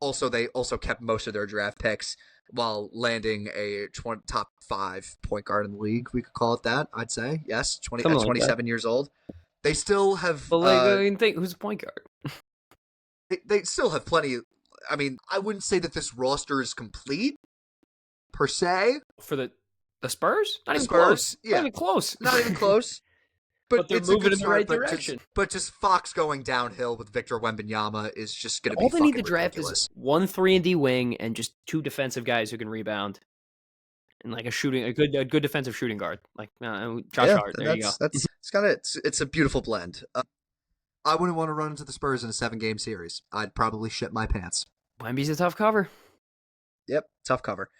Also, they also kept most of their draft picks while landing a top 5 point guard in the league. We could call it that, I'd say. Yes, 27 years old. They still have... But I mean, who's a point guard? they still have plenty... I mean, I wouldn't say that this roster is complete, per se. For the Spurs? Not even Spurs, close. yeah. Not even close. Not even close. but they're moving in the right direction. But just Fox going downhill with Victor Wembanyama is just going to be all they need to ridiculous. Draft is 1 3-and-D wing and just 2 defensive guys who can rebound. And like a good defensive shooting guard, like Josh Hart. There you go. It's a beautiful blend. I wouldn't want to run into the Spurs in a 7-game series. I'd probably shit my pants. Wemby's a tough cover. Yep, tough cover.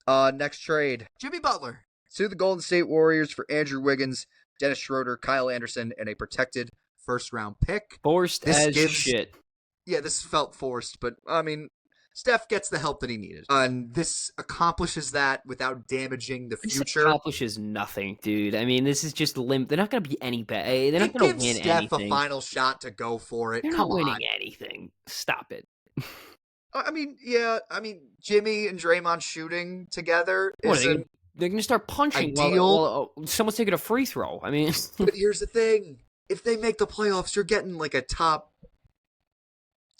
Next trade: Jimmy Butler to the Golden State Warriors for Andrew Wiggins, Dennis Schroeder, Kyle Anderson, and a protected first-round pick. Forced as shit. Yeah, this felt forced, but I mean, Steph gets the help that he needed. And this accomplishes that without damaging the future. This accomplishes nothing, dude. I mean, this is just limp. They're not going to be any better. They're not going to win anything. Steph a final shot to go for it. They're not winning anything. Stop it. I mean, Jimmy and Draymond shooting together isn't... They're going to start punching while someone's taking a free throw. I mean... But here's the thing. If they make the playoffs, you're getting like a top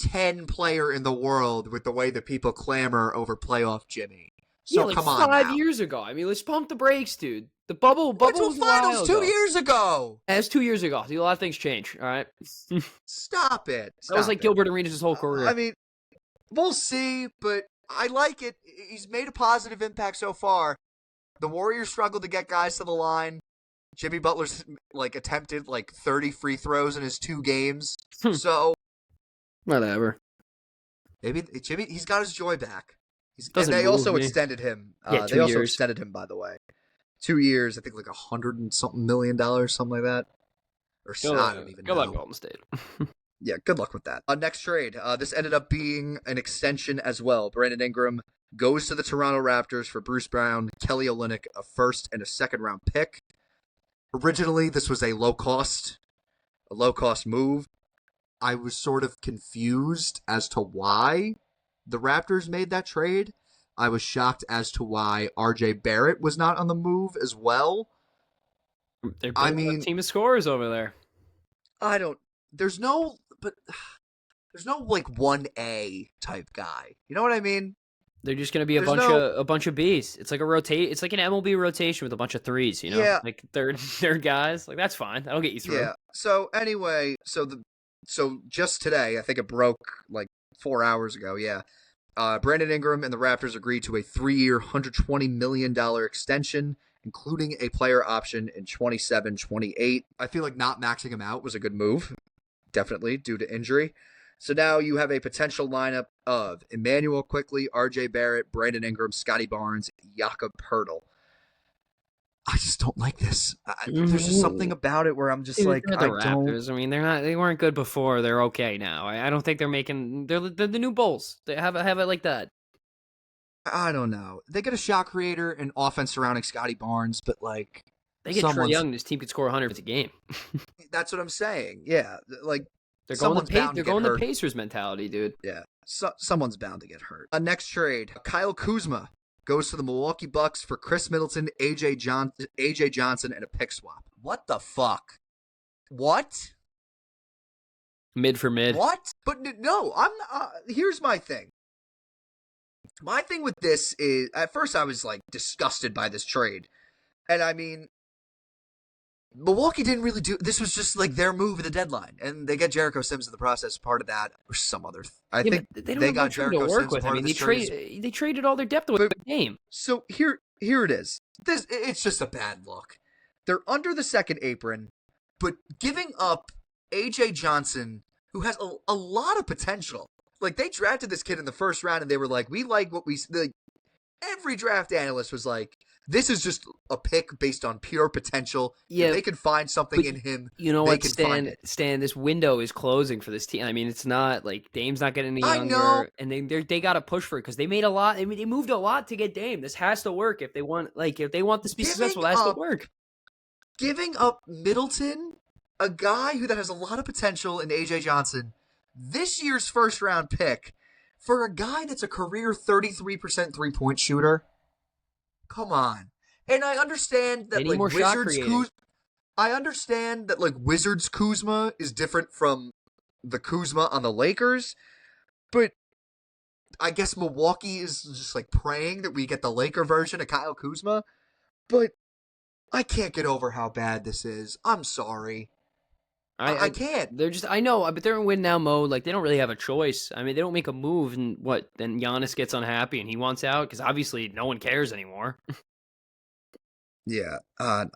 10 player in the world with the way that people clamor over playoff Jimmy. So like come on 5 years ago. I mean, let's pump the brakes, dude. The bubble was finals 2 years ago. That's 2 years ago. A lot of things change, all right? Stop it. That was like Gilbert Arenas' whole career. I mean, we'll see, but I like it. He's made a positive impact so far. The Warriors struggled to get guys to the line. Jimmy Butler's attempted 30 free throws in his 2 games. So whatever. Maybe Jimmy, he's got his joy back. They also extended him. Yeah, they also extended him, by the way. 2 years, I think $100 and something million, something like that. Or I don't even know. Good luck, Golden State. Yeah, good luck with that. Next trade. This ended up being an extension as well. Brandon Ingram goes to the Toronto Raptors for Bruce Brown, Kelly Olynyk, a first and a second round pick. Originally, this was a low cost move. I was sort of confused as to why the Raptors made that trade. I was shocked as to why RJ Barrett was not on the move as well. They're building a team of scorers over there. There's no 1A type guy. You know what I mean? They're just going to be a bunch of Bs. It's like it's like an MLB rotation with a bunch of threes, you know? Yeah. Like third guys. Like that's fine. That'll get you through. Yeah. So anyway, so just today, I think it broke 4 hours ago, yeah. Brandon Ingram and the Raptors agreed to a 3-year, $120 million extension, including a player option in 27-28. I feel like not maxing him out was a good move, definitely, due to injury. So now you have a potential lineup of Emmanuel Quickley, RJ Barrett, Brandon Ingram, Scotty Barnes, Jakob Poeltl. I just don't like this. There's just something about it where I'm just the Raptors. I mean, they weren't good before. They're okay now. I don't think they're the new Bulls. They have it like that. I don't know. They get a shot creator and offense surrounding Scotty Barnes, but they get Trae Young. This team could score 100 a game. That's what I'm saying. Yeah, they're going the Pacers mentality, dude. Yeah, someone's bound to get hurt. Next trade: Kyle Kuzma goes to the Milwaukee Bucks for Chris Middleton, AJ Johnson, and a pick swap. What the fuck? What? Mid for mid. What? But no, I'm not. Here's my thing. My thing with this is, at first I was disgusted by this trade. And I mean, Milwaukee didn't really do, this was just their move at the deadline. And they get Jericho Sims in the process, part of that, or some other. I think they got Jericho to work Sims with. I mean, they traded all their depth away from the game. So here it is. It's just a bad look. They're under the second apron, but giving up AJ Johnson, who has a lot of potential. They drafted this kid in the first round, and they were like, we like what we... every draft analyst was like, this is just a pick based on pure potential. Yeah, if they can find something in him. You know what, Stan? This window is closing for this team. I mean, it's not Dame's not getting any younger, I know. And they got to push for it because they made a lot. I mean, they moved a lot to get Dame. This has to work if they want this to be successful. It has to work. Giving up Middleton, a guy that has a lot of potential in AJ Johnson, this year's first round pick, for a guy that's a career 33% 3-point shooter. Come on. And I understand that Wizards Kuzma is different from the Kuzma on the Lakers, but I guess Milwaukee is just praying that we get the Laker version of Kyle Kuzma. But I can't get over how bad this is. I'm sorry. I can't. They're just, I know, but they're in win now mode. Like, they don't really have a choice. I mean, they don't make a move, and then Giannis gets unhappy and he wants out because obviously no one cares anymore. Yeah, I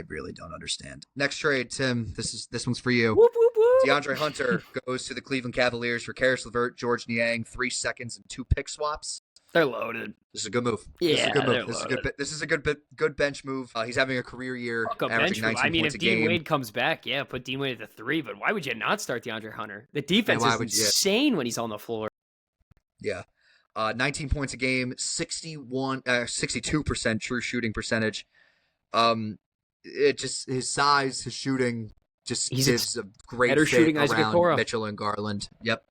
really don't understand. Next trade, Tim. This one's for you. Whoop, whoop, whoop. DeAndre Hunter goes to the Cleveland Cavaliers for Karis LeVert, George Niang, 3 seconds and 2 pick swaps. They're loaded. This is a good move. Yeah, this is a good move. This is a good bench move. He's having a career year, averaging 19 points a game. If Dean Wade comes back, put Dean Wade at the 3. But why would you not start DeAndre Hunter? The defense is insane when he's on the floor. Yeah, 19 points a game, 62% true shooting percentage. It just his size, his shooting, just gives a great better fit shooting around Mitchell and Garland. Yep.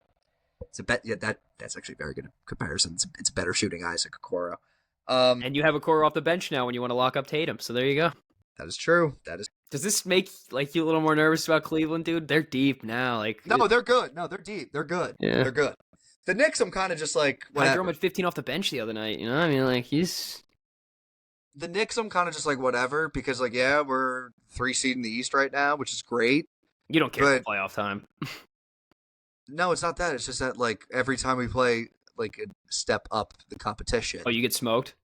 It's a bet. Yeah, that's actually a very good comparison. It's better shooting Isaac Okoro. And you have Okoro off the bench now when you want to lock up Tatum. So there you go. That is true. Does this make you a little more nervous about Cleveland, dude? They're deep now. They're good. No, they're deep. They're good. Yeah. They're good. The Knicks, I'm kind of just like. I threw him at 15 off the bench the other night. You know, I mean, he's. The Knicks, I'm kind of just like whatever because we're 3 seed in the East right now, which is great. You don't care about playoff time. No, it's not that. It's just that every time we play a step up the competition. Oh, you get smoked?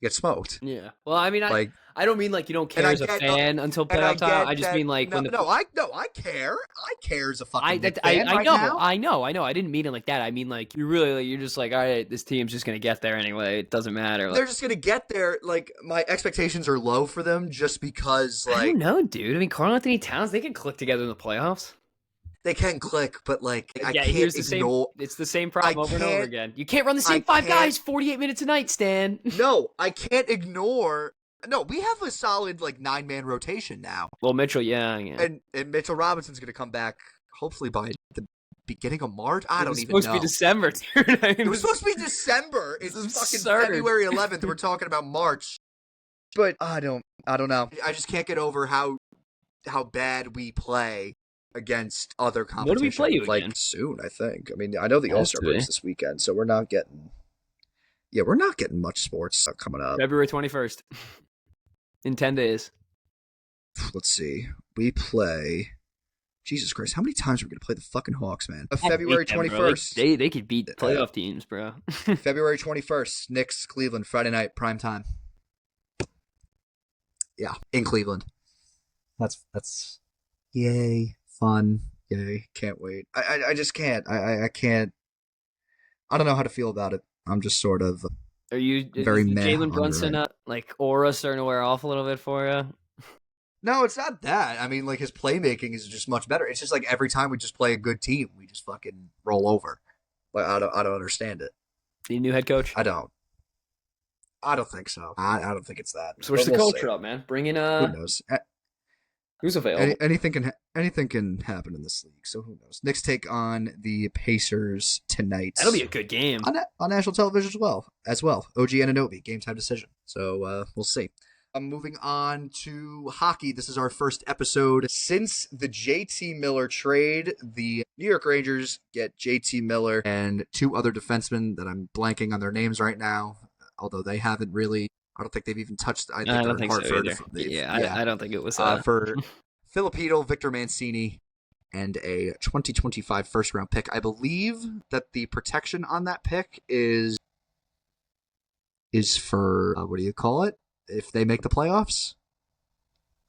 You get smoked. Yeah. Well, I mean, I don't mean you don't care as a fan until playoff time. I just mean I care. I care as a fucking fan now. I know. I didn't mean it like that. I mean you're just all right, this team's just gonna get there anyway. It doesn't matter. They're just gonna get there. My expectations are low for them just because I don't know, dude. I mean, Karl-Anthony Towns, they can click together in the playoffs. They can click, but I can't ignore. It's the same problem over and over again. You can't run the same 5 guys 48 minutes a night, Stan. No, I can't ignore. No, we have a solid 9-man rotation now. Well, Mitchell, yeah. And Mitchell Robinson's going to come back hopefully by the beginning of March. I don't even know. It was supposed to be December, dude. It was supposed to be December. It's fucking February 11th. We're talking about March. But I don't know. I just can't get over how bad we play against other competition. What do we play you again? Soon, I think. I mean, I know the All-Star break's this weekend, so we're not getting much sports coming up. February 21st. In 10 days. Let's see. We play. Jesus Christ, how many times are we going to play the fucking Hawks, man? February 21st. They could beat playoff teams, bro. February 21st, Knicks, Cleveland, Friday night, prime time. Yeah, in Cleveland. That's yay. Fun. Yay. Can't wait. I just can't. I can't. I don't know how to feel about it. I'm just sort of very mad. Jalen Brunson aura starting to wear off a little bit for you? No, it's not that. I mean, his playmaking is just much better. It's just every time we just play a good team, we just fucking roll over. I don't understand it. The new head coach? I don't think so. I don't think it's that. Switch the culture up, man. Bring in Who knows? Who's available? Anything can happen in this league, so who knows? Knicks take on the Pacers tonight. That'll be a good game on national television as well. OG Anunoby, game time decision. So we'll see. Moving on to hockey. This is our first episode since the JT Miller trade. The New York Rangers get JT Miller and 2 other defensemen that I'm blanking on their names right now, although they haven't really. I don't think they've even touched. I don't think so either. I don't think it was for Filipino, Victor Mancini, and a 2025 first-round pick. I believe that the protection on that pick is for what do you call it? If they make the playoffs,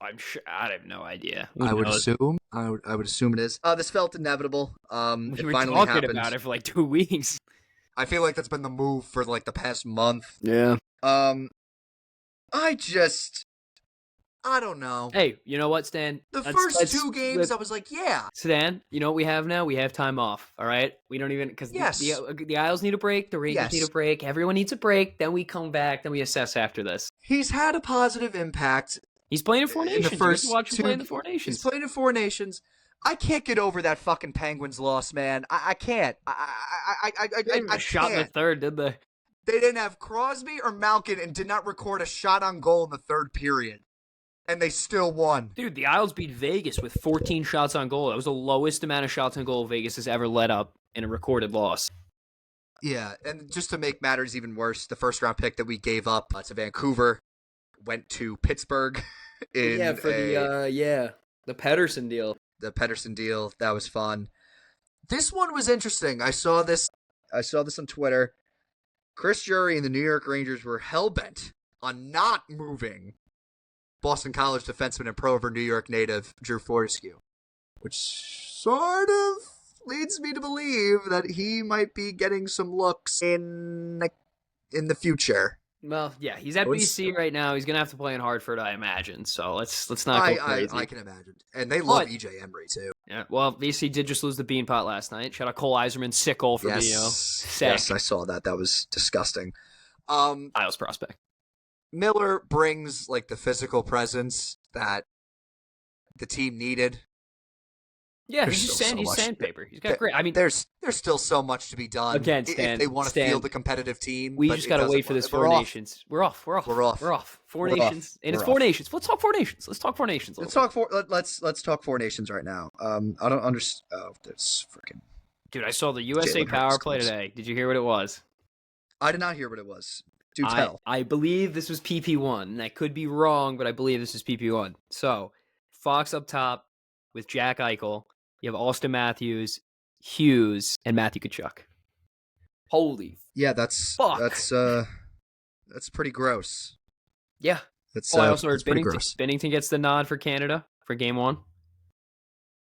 I'm sure. I have no idea. I would assume it is. This felt inevitable. We were talking about it for 2 weeks. I feel like that's been the move for the past month. Yeah. I don't know. Hey, you know what, Stan? The first 2 games, I was like, yeah. Stan, you know what we have now? We have time off, all right? We don't even, because the Isles need a break, the Rangers need a break, everyone needs a break, then we come back, then we assess after this. He's had a positive impact. He's playing in Four Nations. In the first watch him play in the Four Nations. He's playing in Four Nations. I can't get over that fucking Penguins loss, man. I can't. I shot in the third, did they? They didn't have Crosby or Malkin and did not record a shot on goal in the third period. And they still won. Dude, the Isles beat Vegas with 14 shots on goal. That was the lowest amount of shots on goal Vegas has ever let up in a recorded loss. Yeah, and just to make matters even worse, the first-round pick that we gave up to Vancouver went to Pittsburgh the Pedersen deal. The Pedersen deal, that was fun. This one was interesting. I saw this on Twitter. Chris Drury and the New York Rangers were hell-bent on not moving Boston College defenseman and Pro River, New York native Drew Fortescue, which sort of leads me to believe that he might be getting some looks in the future. Well, yeah, he's at BC right now. He's gonna have to play in Hartford, I imagine. So let's not go crazy. I can imagine, and they love EJ Embry too. Yeah, well, BC did just lose the Beanpot last night. Shout out Cole Eiserman, sick goal for Vino. Yes, I saw that. That was disgusting. Isles prospect. Miller brings like the physical presence that the team needed. Yeah, he's sandpaper. He's got great. I mean, there's still so much to be done. Again, Stan, if they want to field a competitive team. We just gotta wait for this Four Nations. We're off. Four Nations, and it's Four Nations. Let's talk Four Nations. Let's talk Four Nations. Let's talk Four Nations right now. I don't understand. Oh, that's freaking. Dude, I saw the USA power play today. Did you hear what it was? I did not hear what it was. Do tell. I believe this was PP1, and I could be wrong, but I believe this is PP1. So, Fox up top with Jack Eichel. You have Austin Matthews, Hughes, and Matthew Tkachuk. Holy that's fuck. That's pretty gross. Yeah. I also heard Binnington gets the nod for Canada for Game 1.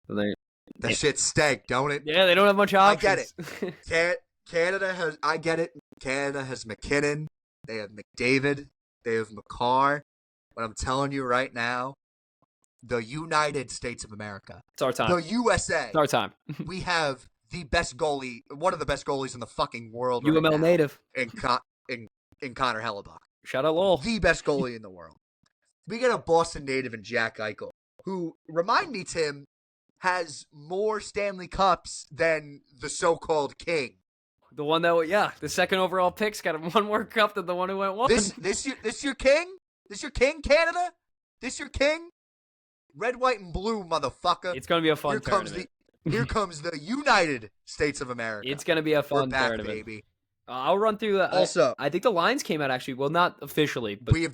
So that shit stank, don't it? Yeah, they don't have much options. I get it. Canada has McKinnon. They have McDavid. They have McCarr. But I'm telling you right now, the United States of America. It's our time. The USA. It's our time. We have the best goalie, one of the best goalies in the fucking world. UML right now, native. In Connor Hellebuck. Shout out Lowell. The best goalie in the world. We get a Boston native in Jack Eichel, who, remind me, Tim, has more Stanley Cups than the so-called king. The one that, the second overall pick's got one more cup than the one who went one. This your king? This your king, Canada? This your king? Red, white, and blue, motherfucker. It's going to be a fun tournament. Here comes the United States of America. It's going to be a fun tournament. Baby. I'll run through that. Also, I think the lines came out actually. Well, not officially, but we have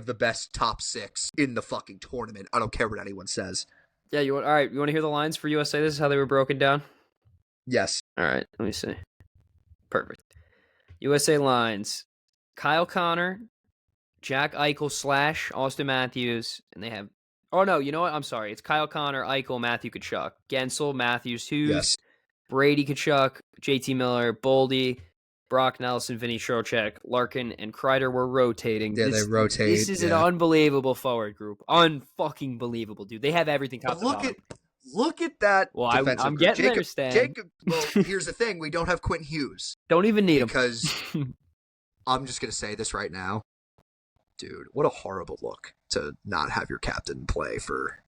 the best top 6 in the fucking tournament. I don't care what anyone says. Yeah, all right, you want to hear the lines for USA? This is how they were broken down? Yes. All right, let me see. Perfect. USA lines. Kyle Connor, Jack Eichel / Austin Matthews, and they have... Oh, no, you know what? I'm sorry. It's Kyle Connor, Eichel, Matthew Tkachuk, Gensel, Matthews, Hughes, Brady Tkachuk, JT Miller, Boldy, Brock Nelson, Vinny Trocheck, Larkin, and Kreider were rotating. Yeah, they rotate. This is an unbelievable forward group. Unfucking believable, dude. They have everything top to bottom. Look at that. Well, I'm getting there, Stan. Well, here's the thing. We don't have Quentin Hughes. Don't even need him. Because I'm just going to say this right now. Dude, what a horrible look to not have your captain play for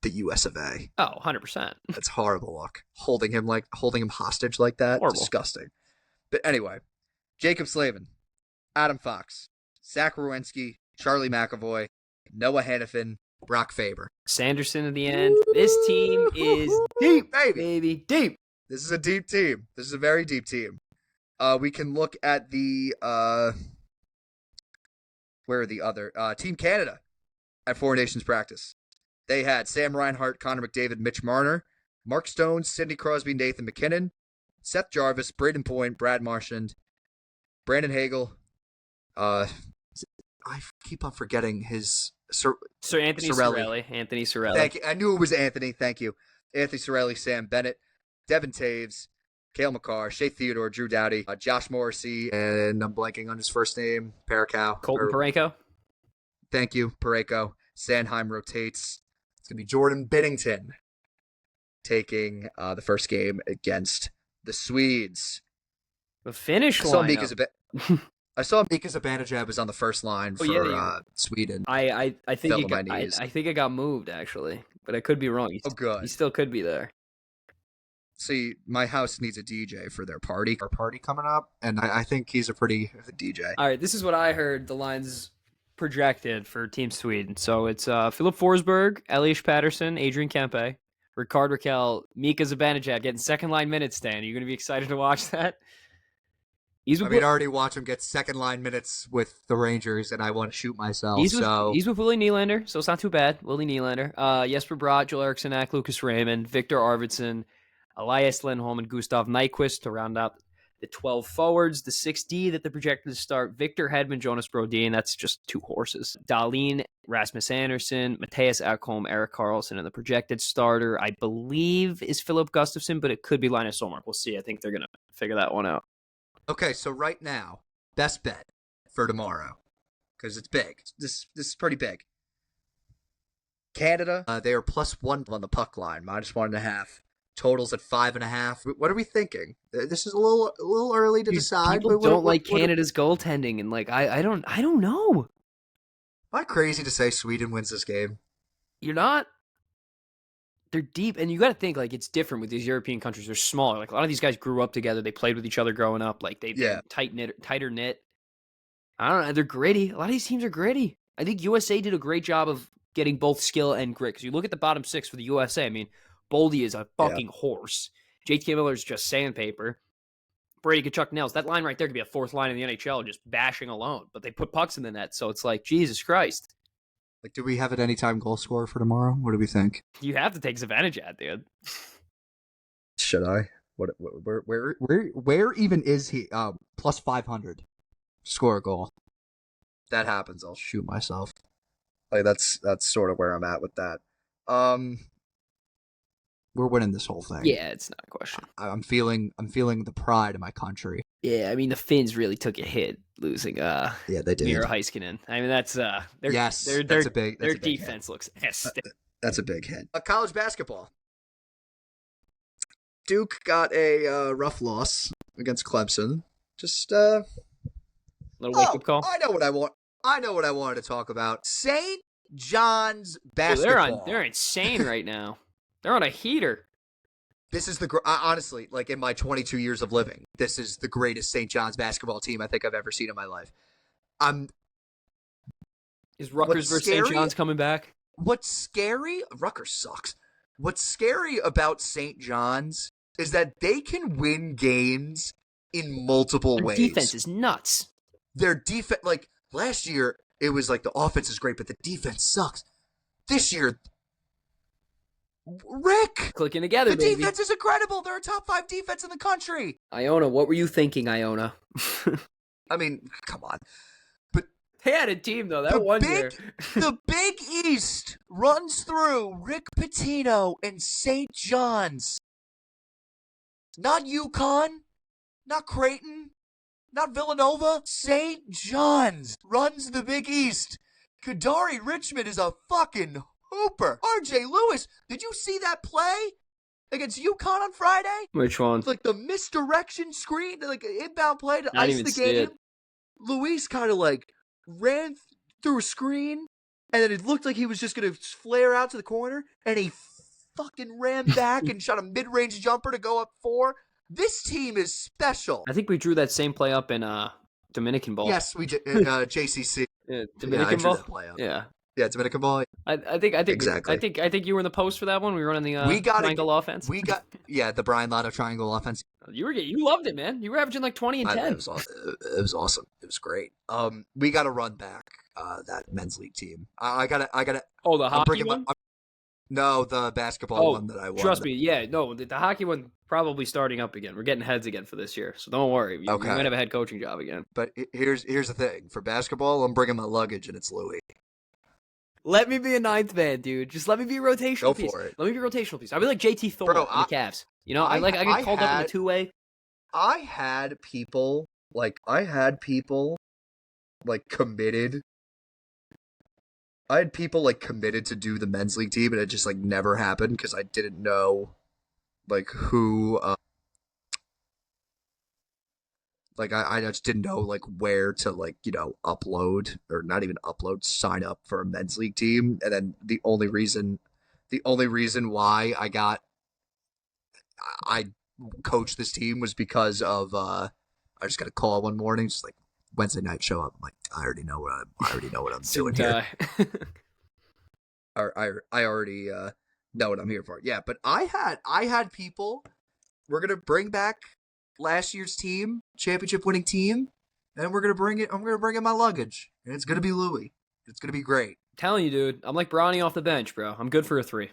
the US of A. Oh, 100%. That's a horrible look. Holding him hostage like that. Horrible. Disgusting. But anyway, Jacob Slavin, Adam Fox, Zach Werenski, Charlie McAvoy, Noah Hannafin, Brock Faber. Sanderson at the end. This team is deep, baby. Deep. This is a deep team. This is a very deep team. We can look at the where are the other Team Canada at Four Nations practice. They had Sam Reinhart, Connor McDavid, Mitch Marner, Mark Stone, Sidney Crosby, Nathan McKinnon, Seth Jarvis, Braden Point, Brad Marchand, Brandon Hagel. I keep on forgetting his Sir Anthony Cirelli. Anthony Cirelli. Thank you. I knew it was Anthony. Thank you. Anthony Cirelli, Sam Bennett, Devin Taves, Cale Makar, Shea Theodore, Drew Doughty, Josh Morrissey, and I'm blanking on his first name, Paracow. Colton Parayko. Thank you, Parayko. Sandheim rotates. It's going to be Jordan Binnington taking the first game against the Swedes. The finish line. I saw Mika Zibanejad was on the first line for Sweden. I think I think it got moved actually, but I could be wrong. Good. He still could be there. See, my house needs a DJ for their party. Our party coming up, and I think he's a pretty DJ. All right, this is what I heard. The lines projected for Team Sweden. So it's Philip Forsberg, Elias Patterson, Adrian Kempe, Ricard Raquel, Mika Zibanejad getting second line minutes. Stan, are you going to be excited to watch that? I already watch him get second line minutes with the Rangers, and I want to shoot myself. He's with Willie Nylander, so it's not too bad. Willie Nylander, Jesper Bratt, Joel Eriksson Ek, Lucas Raymond, Victor Arvidsson, Elias Lindholm, and Gustav Nyquist to round out the 12 forwards. The 6D that they're projected to start: Victor Hedman, Jonas Brodin. That's just two horses. Dahlin, Rasmus Andersson, Matthias Ekholm, Erik Karlsson, and the projected starter, I believe, is Philip Gustafsson, but it could be Linus Ullmark. We'll see. I think they're going to figure that one out. Okay, so right now, best bet for tomorrow, because it's big. This is pretty big. Canada, they are +1 on the puck line, -1.5. Totals at 5.5. What are we thinking? This is a little early to decide. People don't like Canada's goaltending, and I don't know. Am I crazy to say Sweden wins this game? You're not. They're deep, and you got to think it's different with these European countries. They're smaller. A lot of these guys grew up together. They played with each other growing up. They're tighter knit. I don't know. They're gritty. A lot of these teams are gritty. I think USA did a great job of getting both skill and grit. Because you look at the bottom six for the USA. I mean, Boldy is a fucking horse. JT Miller is just sandpaper. Brady Tkachuk nails. That line right there could be a fourth line in the NHL, just bashing alone. But they put pucks in the net, so it's Jesus Christ. Do we have an anytime goal scorer for tomorrow? What do we think? You have to take advantage of that, dude. Should I? Where even is he? +500. Score a goal. If that happens, I'll shoot myself. That's sort of where I'm at with that. We're winning this whole thing. Yeah, it's not a question. I'm feeling the pride of my country. Yeah, I mean the Finns really took a hit losing. Yeah, they did. Miro Heiskanen. I mean that's their defense looks aesthetic. That's a big hit. College basketball. Duke got a rough loss against Clemson. Just little wake up call. I know what I wanted to talk about. St. John's basketball. They're insane right now. They're on a heater. This is honestly, in my 22 years of living, this is the greatest St. John's basketball team I think I've ever seen in my life. Is Rutgers versus St. John's coming back? What's scary? Rutgers sucks. What's scary about St. John's is that they can win games in multiple ways. Their defense is nuts. Their defense, last year, it was the offense is great, but the defense sucks. This year, Rick! Clicking together, the defense is incredible. They're a top 5 defense in the country. Iona, what were you thinking, Iona? I mean, come on. But they had a team, though, that one year. The Big East runs through Rick Pitino and St. John's. Not UConn. Not Creighton. Not Villanova. St. John's runs the Big East. Kadari Richmond is a fucking hooper. RJ Lewis, did you see that play against UConn on Friday? Which one? It's the misdirection screen, inbound play to ice the game. Luis kind of ran through a screen, and then it looked like he was just going to flare out to the corner, and he fucking ran back and shot a mid-range jumper to go up 4. This team is special. I think we drew that same play up in Dominican ball. Yes, we did. JCC. Yeah, Dominican ball? Yeah. Yeah, Dominican ball. I think exactly. I think you were in the post for that one. We were running the triangle offense. The Brian Lotto triangle offense. You loved it, man. You were averaging 20 and 10. It was awesome. It was great. We got to run back that men's league team. I gotta. Oh, the hockey one. No, the basketball one that I won. Trust me, yeah, no, the hockey one probably starting up again. We're getting heads again for this year, so don't worry. You might have a head coaching job again. But here's the thing: for basketball, I'm bringing my luggage, and it's Louis. Let me be a 9th man, dude. Just let me be a rotational piece. Let me be a rotational piece. I'll be like JT Thor on the Cavs. You know, I get called up in the 2-way. I had people committed. I had people committed to do the men's league team, and it just never happened because I didn't know who. I just didn't know where to upload, or not even upload, sign up for a men's league team. And then the only reason why I coached this team was because of I just got a call one morning, just Wednesday night, show up. I'm like, I already know what I'm doing here. I already know what I'm here for. Yeah, but I had people. We're gonna bring back last year's team, championship winning team, and we're gonna bring it. I'm gonna bring in my luggage, and it's gonna be Louis. It's gonna be great. I'm telling you, dude. I'm like Bronny off the bench, bro. I'm good for a 3.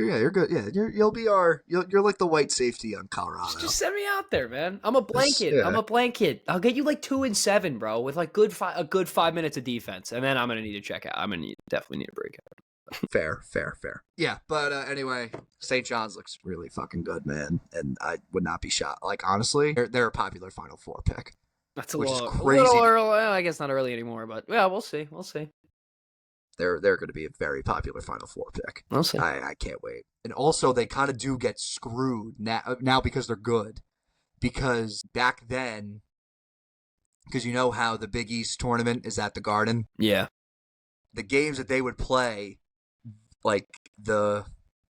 Yeah, you're good. Yeah, you're like the white safety on Colorado. Just send me out there, man. I'm a blanket. Yeah. I'm a blanket. I'll get you like 2 and 7, bro, with like a good 5 minutes of defense, and then I'm gonna need to check out. I'm gonna definitely need a breakout. Fair. Yeah, but anyway, St. John's looks really fucking good, man, and I would not be shocked. Like honestly, they're a popular Final Four pick. That's a little early. Well, I guess not early anymore, but yeah, we'll see. They're going to be a very popular Final Four pick. We'll see. I can't wait. And also, they kind of do get screwed now because they're good. Because back then, because you know how the Big East tournament is at the Garden? Yeah. The games that they would play, like, the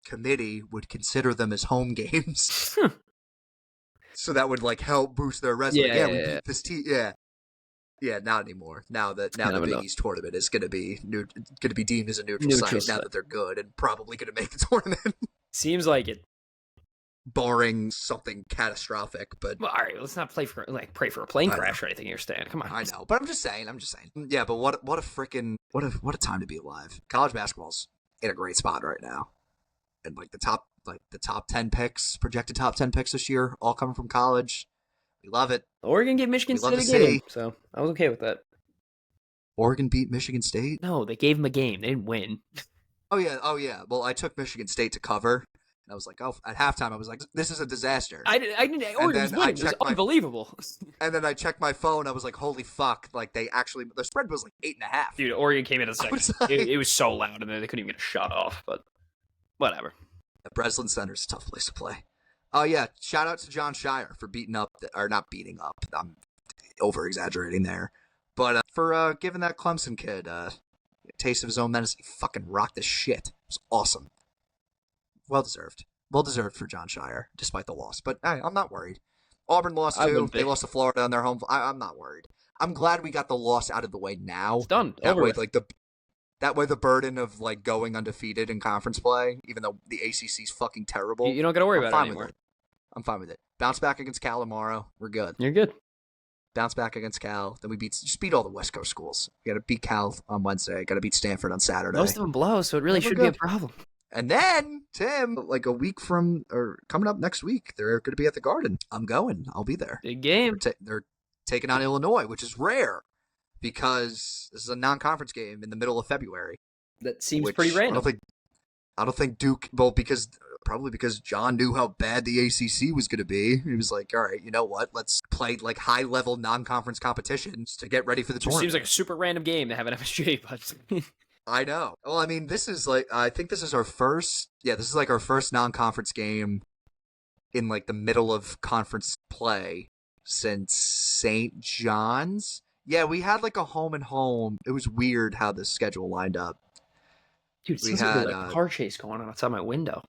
committee would consider them as home games. So that would, like, help boost their resume. We beat this team. Yeah, not anymore. Now the Big East tournament is going to be deemed as a neutral site now that they're good and probably going to make the tournament. Seems like it. Barring something catastrophic, but well, all right, let's not pray for a plane crash or anything here, Stan. Come on. I know, but I'm just saying. Yeah, but what a time to be alive. College basketball's in a great spot right now, and like the top 10 picks, projected top 10 picks this year, all coming from college. We love it. Oregon gave Michigan State a game, so I was okay with that. Oregon beat Michigan State? No, they gave them a game. They didn't win. Oh yeah. Well, I took Michigan State to cover, and I was like, at halftime, I was like, this is a disaster. I didn't. Oregon was winning. It was unbelievable. And then I checked my phone. I was like, holy fuck! Like the spread was like 8.5. Dude, Oregon came in a second. It was so loud, and they couldn't even get a shot off. But whatever. Breslin Center's a tough place to play. Oh, yeah. Shout out to John Shire for not beating up. I'm over-exaggerating there. But for giving that Clemson kid a taste of his own medicine. He fucking rocked the shit. It was awesome. Well deserved. Well deserved for John Shire, despite the loss. But I'm not worried. Auburn lost too. They lost to Florida on their home. I'm not worried. I'm glad we got the loss out of the way now. It's done. That way, the burden of like going undefeated in conference play, even though the ACC's fucking terrible, you don't got to worry about it anymore. I'm fine with it. Bounce back against Cal tomorrow. We're good. You're good. Bounce back against Cal. Then we just beat all the West Coast schools. We got to beat Cal on Wednesday. Got to beat Stanford on Saturday. Most of them blow, so it really shouldn't be a problem. And then, Tim, like a week from, or coming up next week, they're going to be at the Garden. I'm going. I'll be there. Big game. They're taking on Illinois, which is rare because this is a non-conference game in the middle of February. That seems pretty random. I don't think Duke, probably because John knew how bad the ACC was going to be. He was like, all right, you know what? Let's play like high-level non-conference competitions to get ready for the tournament. Seems like a super random game to have an MSG, but... I know. Well, I mean, I think this is our first non-conference game in like the middle of conference play since St. John's. Yeah, we had like a home and home. It was weird how the schedule lined up. Dude, it seems like there's a car chase going on outside my window.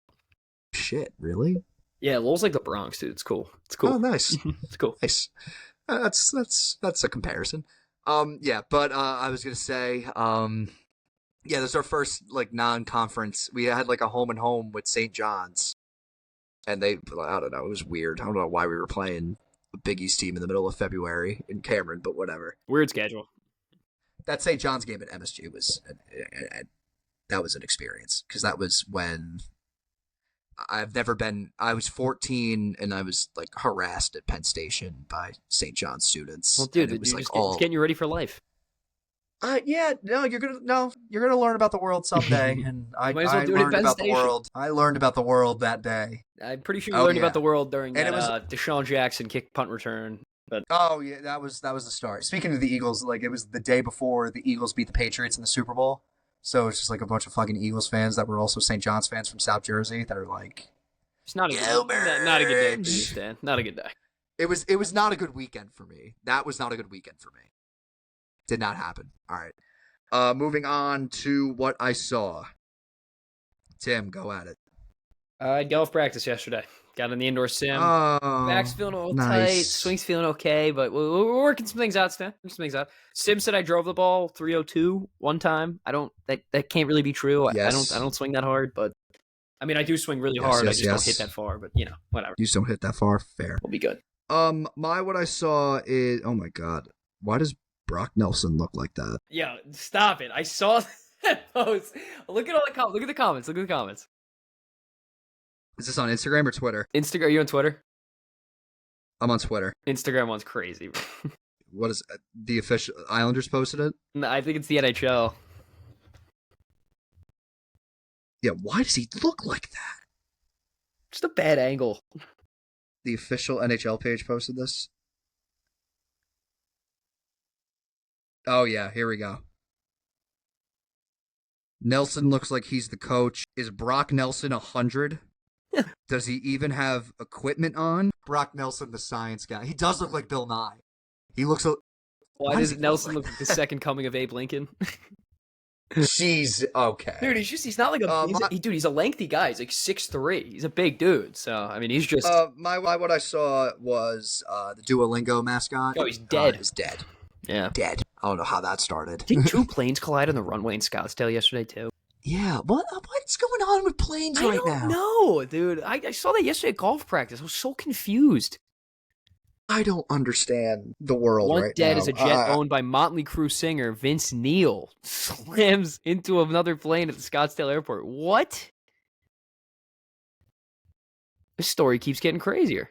Shit, really? Yeah, Lowell's like the Bronx, dude. It's cool. It's cool. Oh, nice. It's cool. Nice. That's a comparison. Yeah, but I was gonna say, yeah, this is our first like non-conference. We had like a home and home with St. John's, and I don't know, it was weird. I don't know why we were playing a Big East team in the middle of February in Cameron, but whatever. Weird schedule. That St. John's game at MSG was that was an experience because that was when I was 14 and I was like harassed at Penn Station by St. John's students. Well, dude, it was like it's getting you ready for life. Yeah, no, you're gonna learn about the world someday, and I learned about the world. I learned about the world that day. I'm pretty sure you learned about the world during that Deshaun Jackson kick punt return. But oh yeah, that was the start. Speaking of the Eagles, like it was the day before the Eagles beat the Patriots in the Super Bowl, so it's just like a bunch of fucking Eagles fans that were also St. John's fans from South Jersey that are like, it's not a good day for you, Stan. Not a good day. It was not a good weekend for me. That was not a good weekend for me. Did not happen. All right. Moving on to what I saw. Tim, go at it. Golf practice yesterday. Got in the indoor sim. Back's feeling a little nice. tight. Swing's feeling okay, but we're working some things out, Stan. Sim said I drove the ball 302 one time. That can't really be true. Yes. I don't swing that hard, but I mean I do swing really hard. I just don't hit that far, but whatever. You just don't hit that far. Fair. We'll be good. What I saw is, oh my God, why does Brock Nelson look like that? Yeah, stop it. I saw that post. Look at all the comments. Look at the comments. Look at the comments. Is this on Instagram or Twitter? Instagram. Are you on Twitter? I'm on Twitter. Instagram one's crazy. What is the official Islanders posted it? No, I think it's the NHL. Yeah, why does he look like that? Just a bad angle. The official NHL page posted this. Oh yeah, here we go. Nelson looks like he's the coach. Is Brock Nelson 100? Does he even have equipment on? Brock Nelson, the science guy. He does look like Bill Nye. He looks. Why does Nelson look like the second coming of Abe Lincoln? Jeez, okay. Dude, he's not like he's a lengthy guy. He's like 6'3". He's a big dude. So, I mean, he's just... what I saw was the Duolingo mascot. Oh, he's dead. He's dead. Yeah. Dead. I don't know how that started. Didn't two planes collide on the runway in Scottsdale yesterday, too? Yeah. What's going on with planes right now? I don't know, dude. I saw that yesterday at golf practice. I was so confused. I don't understand the world right now. One dead is a jet owned by Motley Crue singer Vince Neil slams into another plane at the Scottsdale airport. What? This story keeps getting crazier.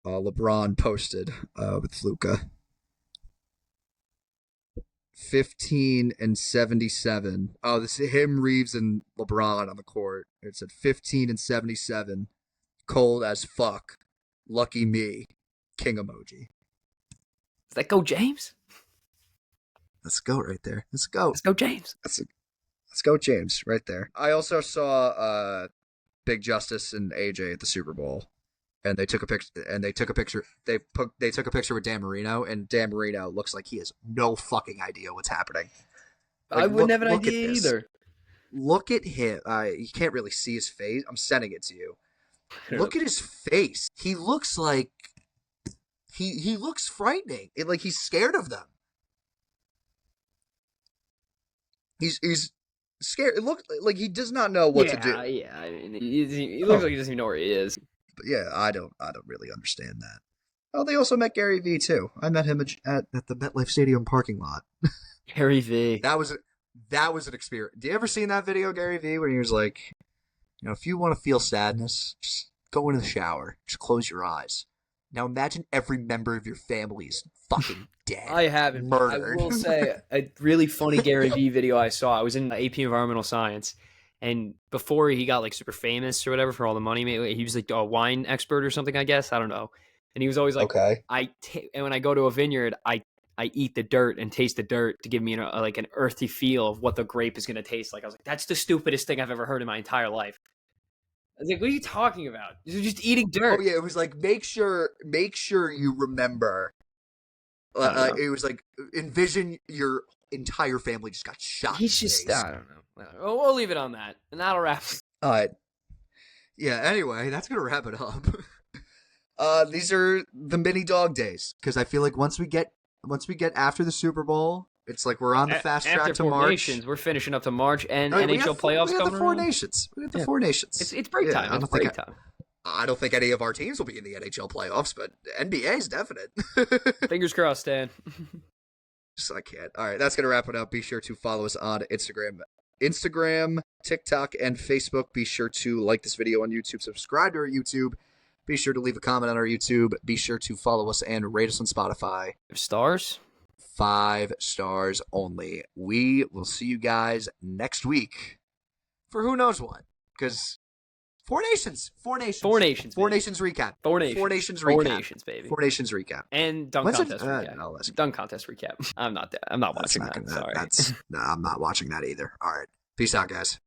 LeBron posted with Luka. 15 and 77. Oh, this is him, Reeves, and LeBron on the court. It said 15 and 77. Cold as fuck. Lucky me. King emoji. Does that go, James? Let's go right there. Let's go. Let's go, James. Let's go, James. Right there. I also saw Big Justice and AJ at the Super Bowl, and they took a picture. They took a picture with Dan Marino, and Dan Marino looks like he has no fucking idea what's happening. Like, I wouldn't have an idea either. Look at him. You can't really see his face. I'm sending it to you. Look at his face. He looks like. He looks frightening. Like he's scared of them. He's scared. It looks like he does not know what to do. Yeah. I mean, he looks like he doesn't even know where he is. But yeah, I don't really understand that. Oh, they also met Gary Vee too. I met him at the MetLife Stadium parking lot. Gary Vee. That was an experience. Do you ever seen that video, Gary Vee, where he was like, if you want to feel sadness, just go into the shower. Just close your eyes. Now imagine every member of your family is fucking dead. I haven't. Murdered. I will say a really funny Gary Vee video I saw. I was in AP Environmental Science, and before he got like super famous or whatever for all the money, he was like a wine expert or something, I guess. I don't know. And he was always like, okay. And when I go to a vineyard, I eat the dirt and taste the dirt to give me like an earthy feel of what the grape is going to taste like. I was like, that's the stupidest thing I've ever heard in my entire life. I was like, what are you talking about? You're just eating dirt. Oh, yeah. It was like, make sure you remember. It was like, envision your entire family just got shot. He's just, I don't know. We'll leave it on that. And that'll wrap it. All right. Yeah, anyway, that's going to wrap it up. These are the mini dog days. Because I feel like once we get after the Super Bowl, it's like we're on the fast track to Four March. Nations, we're finishing up to March and NHL playoffs coming. We have the Four Nations. We have the Four Nations. It's break time. It's break time. I don't think any of our teams will be in the NHL playoffs, but NBA is definite. Fingers crossed, Stan. I can't. All right, that's gonna wrap it up. Be sure to follow us on Instagram, TikTok, and Facebook. Be sure to like this video on YouTube. Subscribe to our YouTube. Be sure to leave a comment on our YouTube. Be sure to follow us and rate us on Spotify. 5 stars. 5 stars only. We will see you guys next week for who knows what. Because Four Nations, recap. Four Nations recap. Four Nations, baby. Four Nations recap. And dunk contest recap. Dunk contest recap. I'm not watching that. Sorry. I'm not watching that either. All right. Peace out, guys.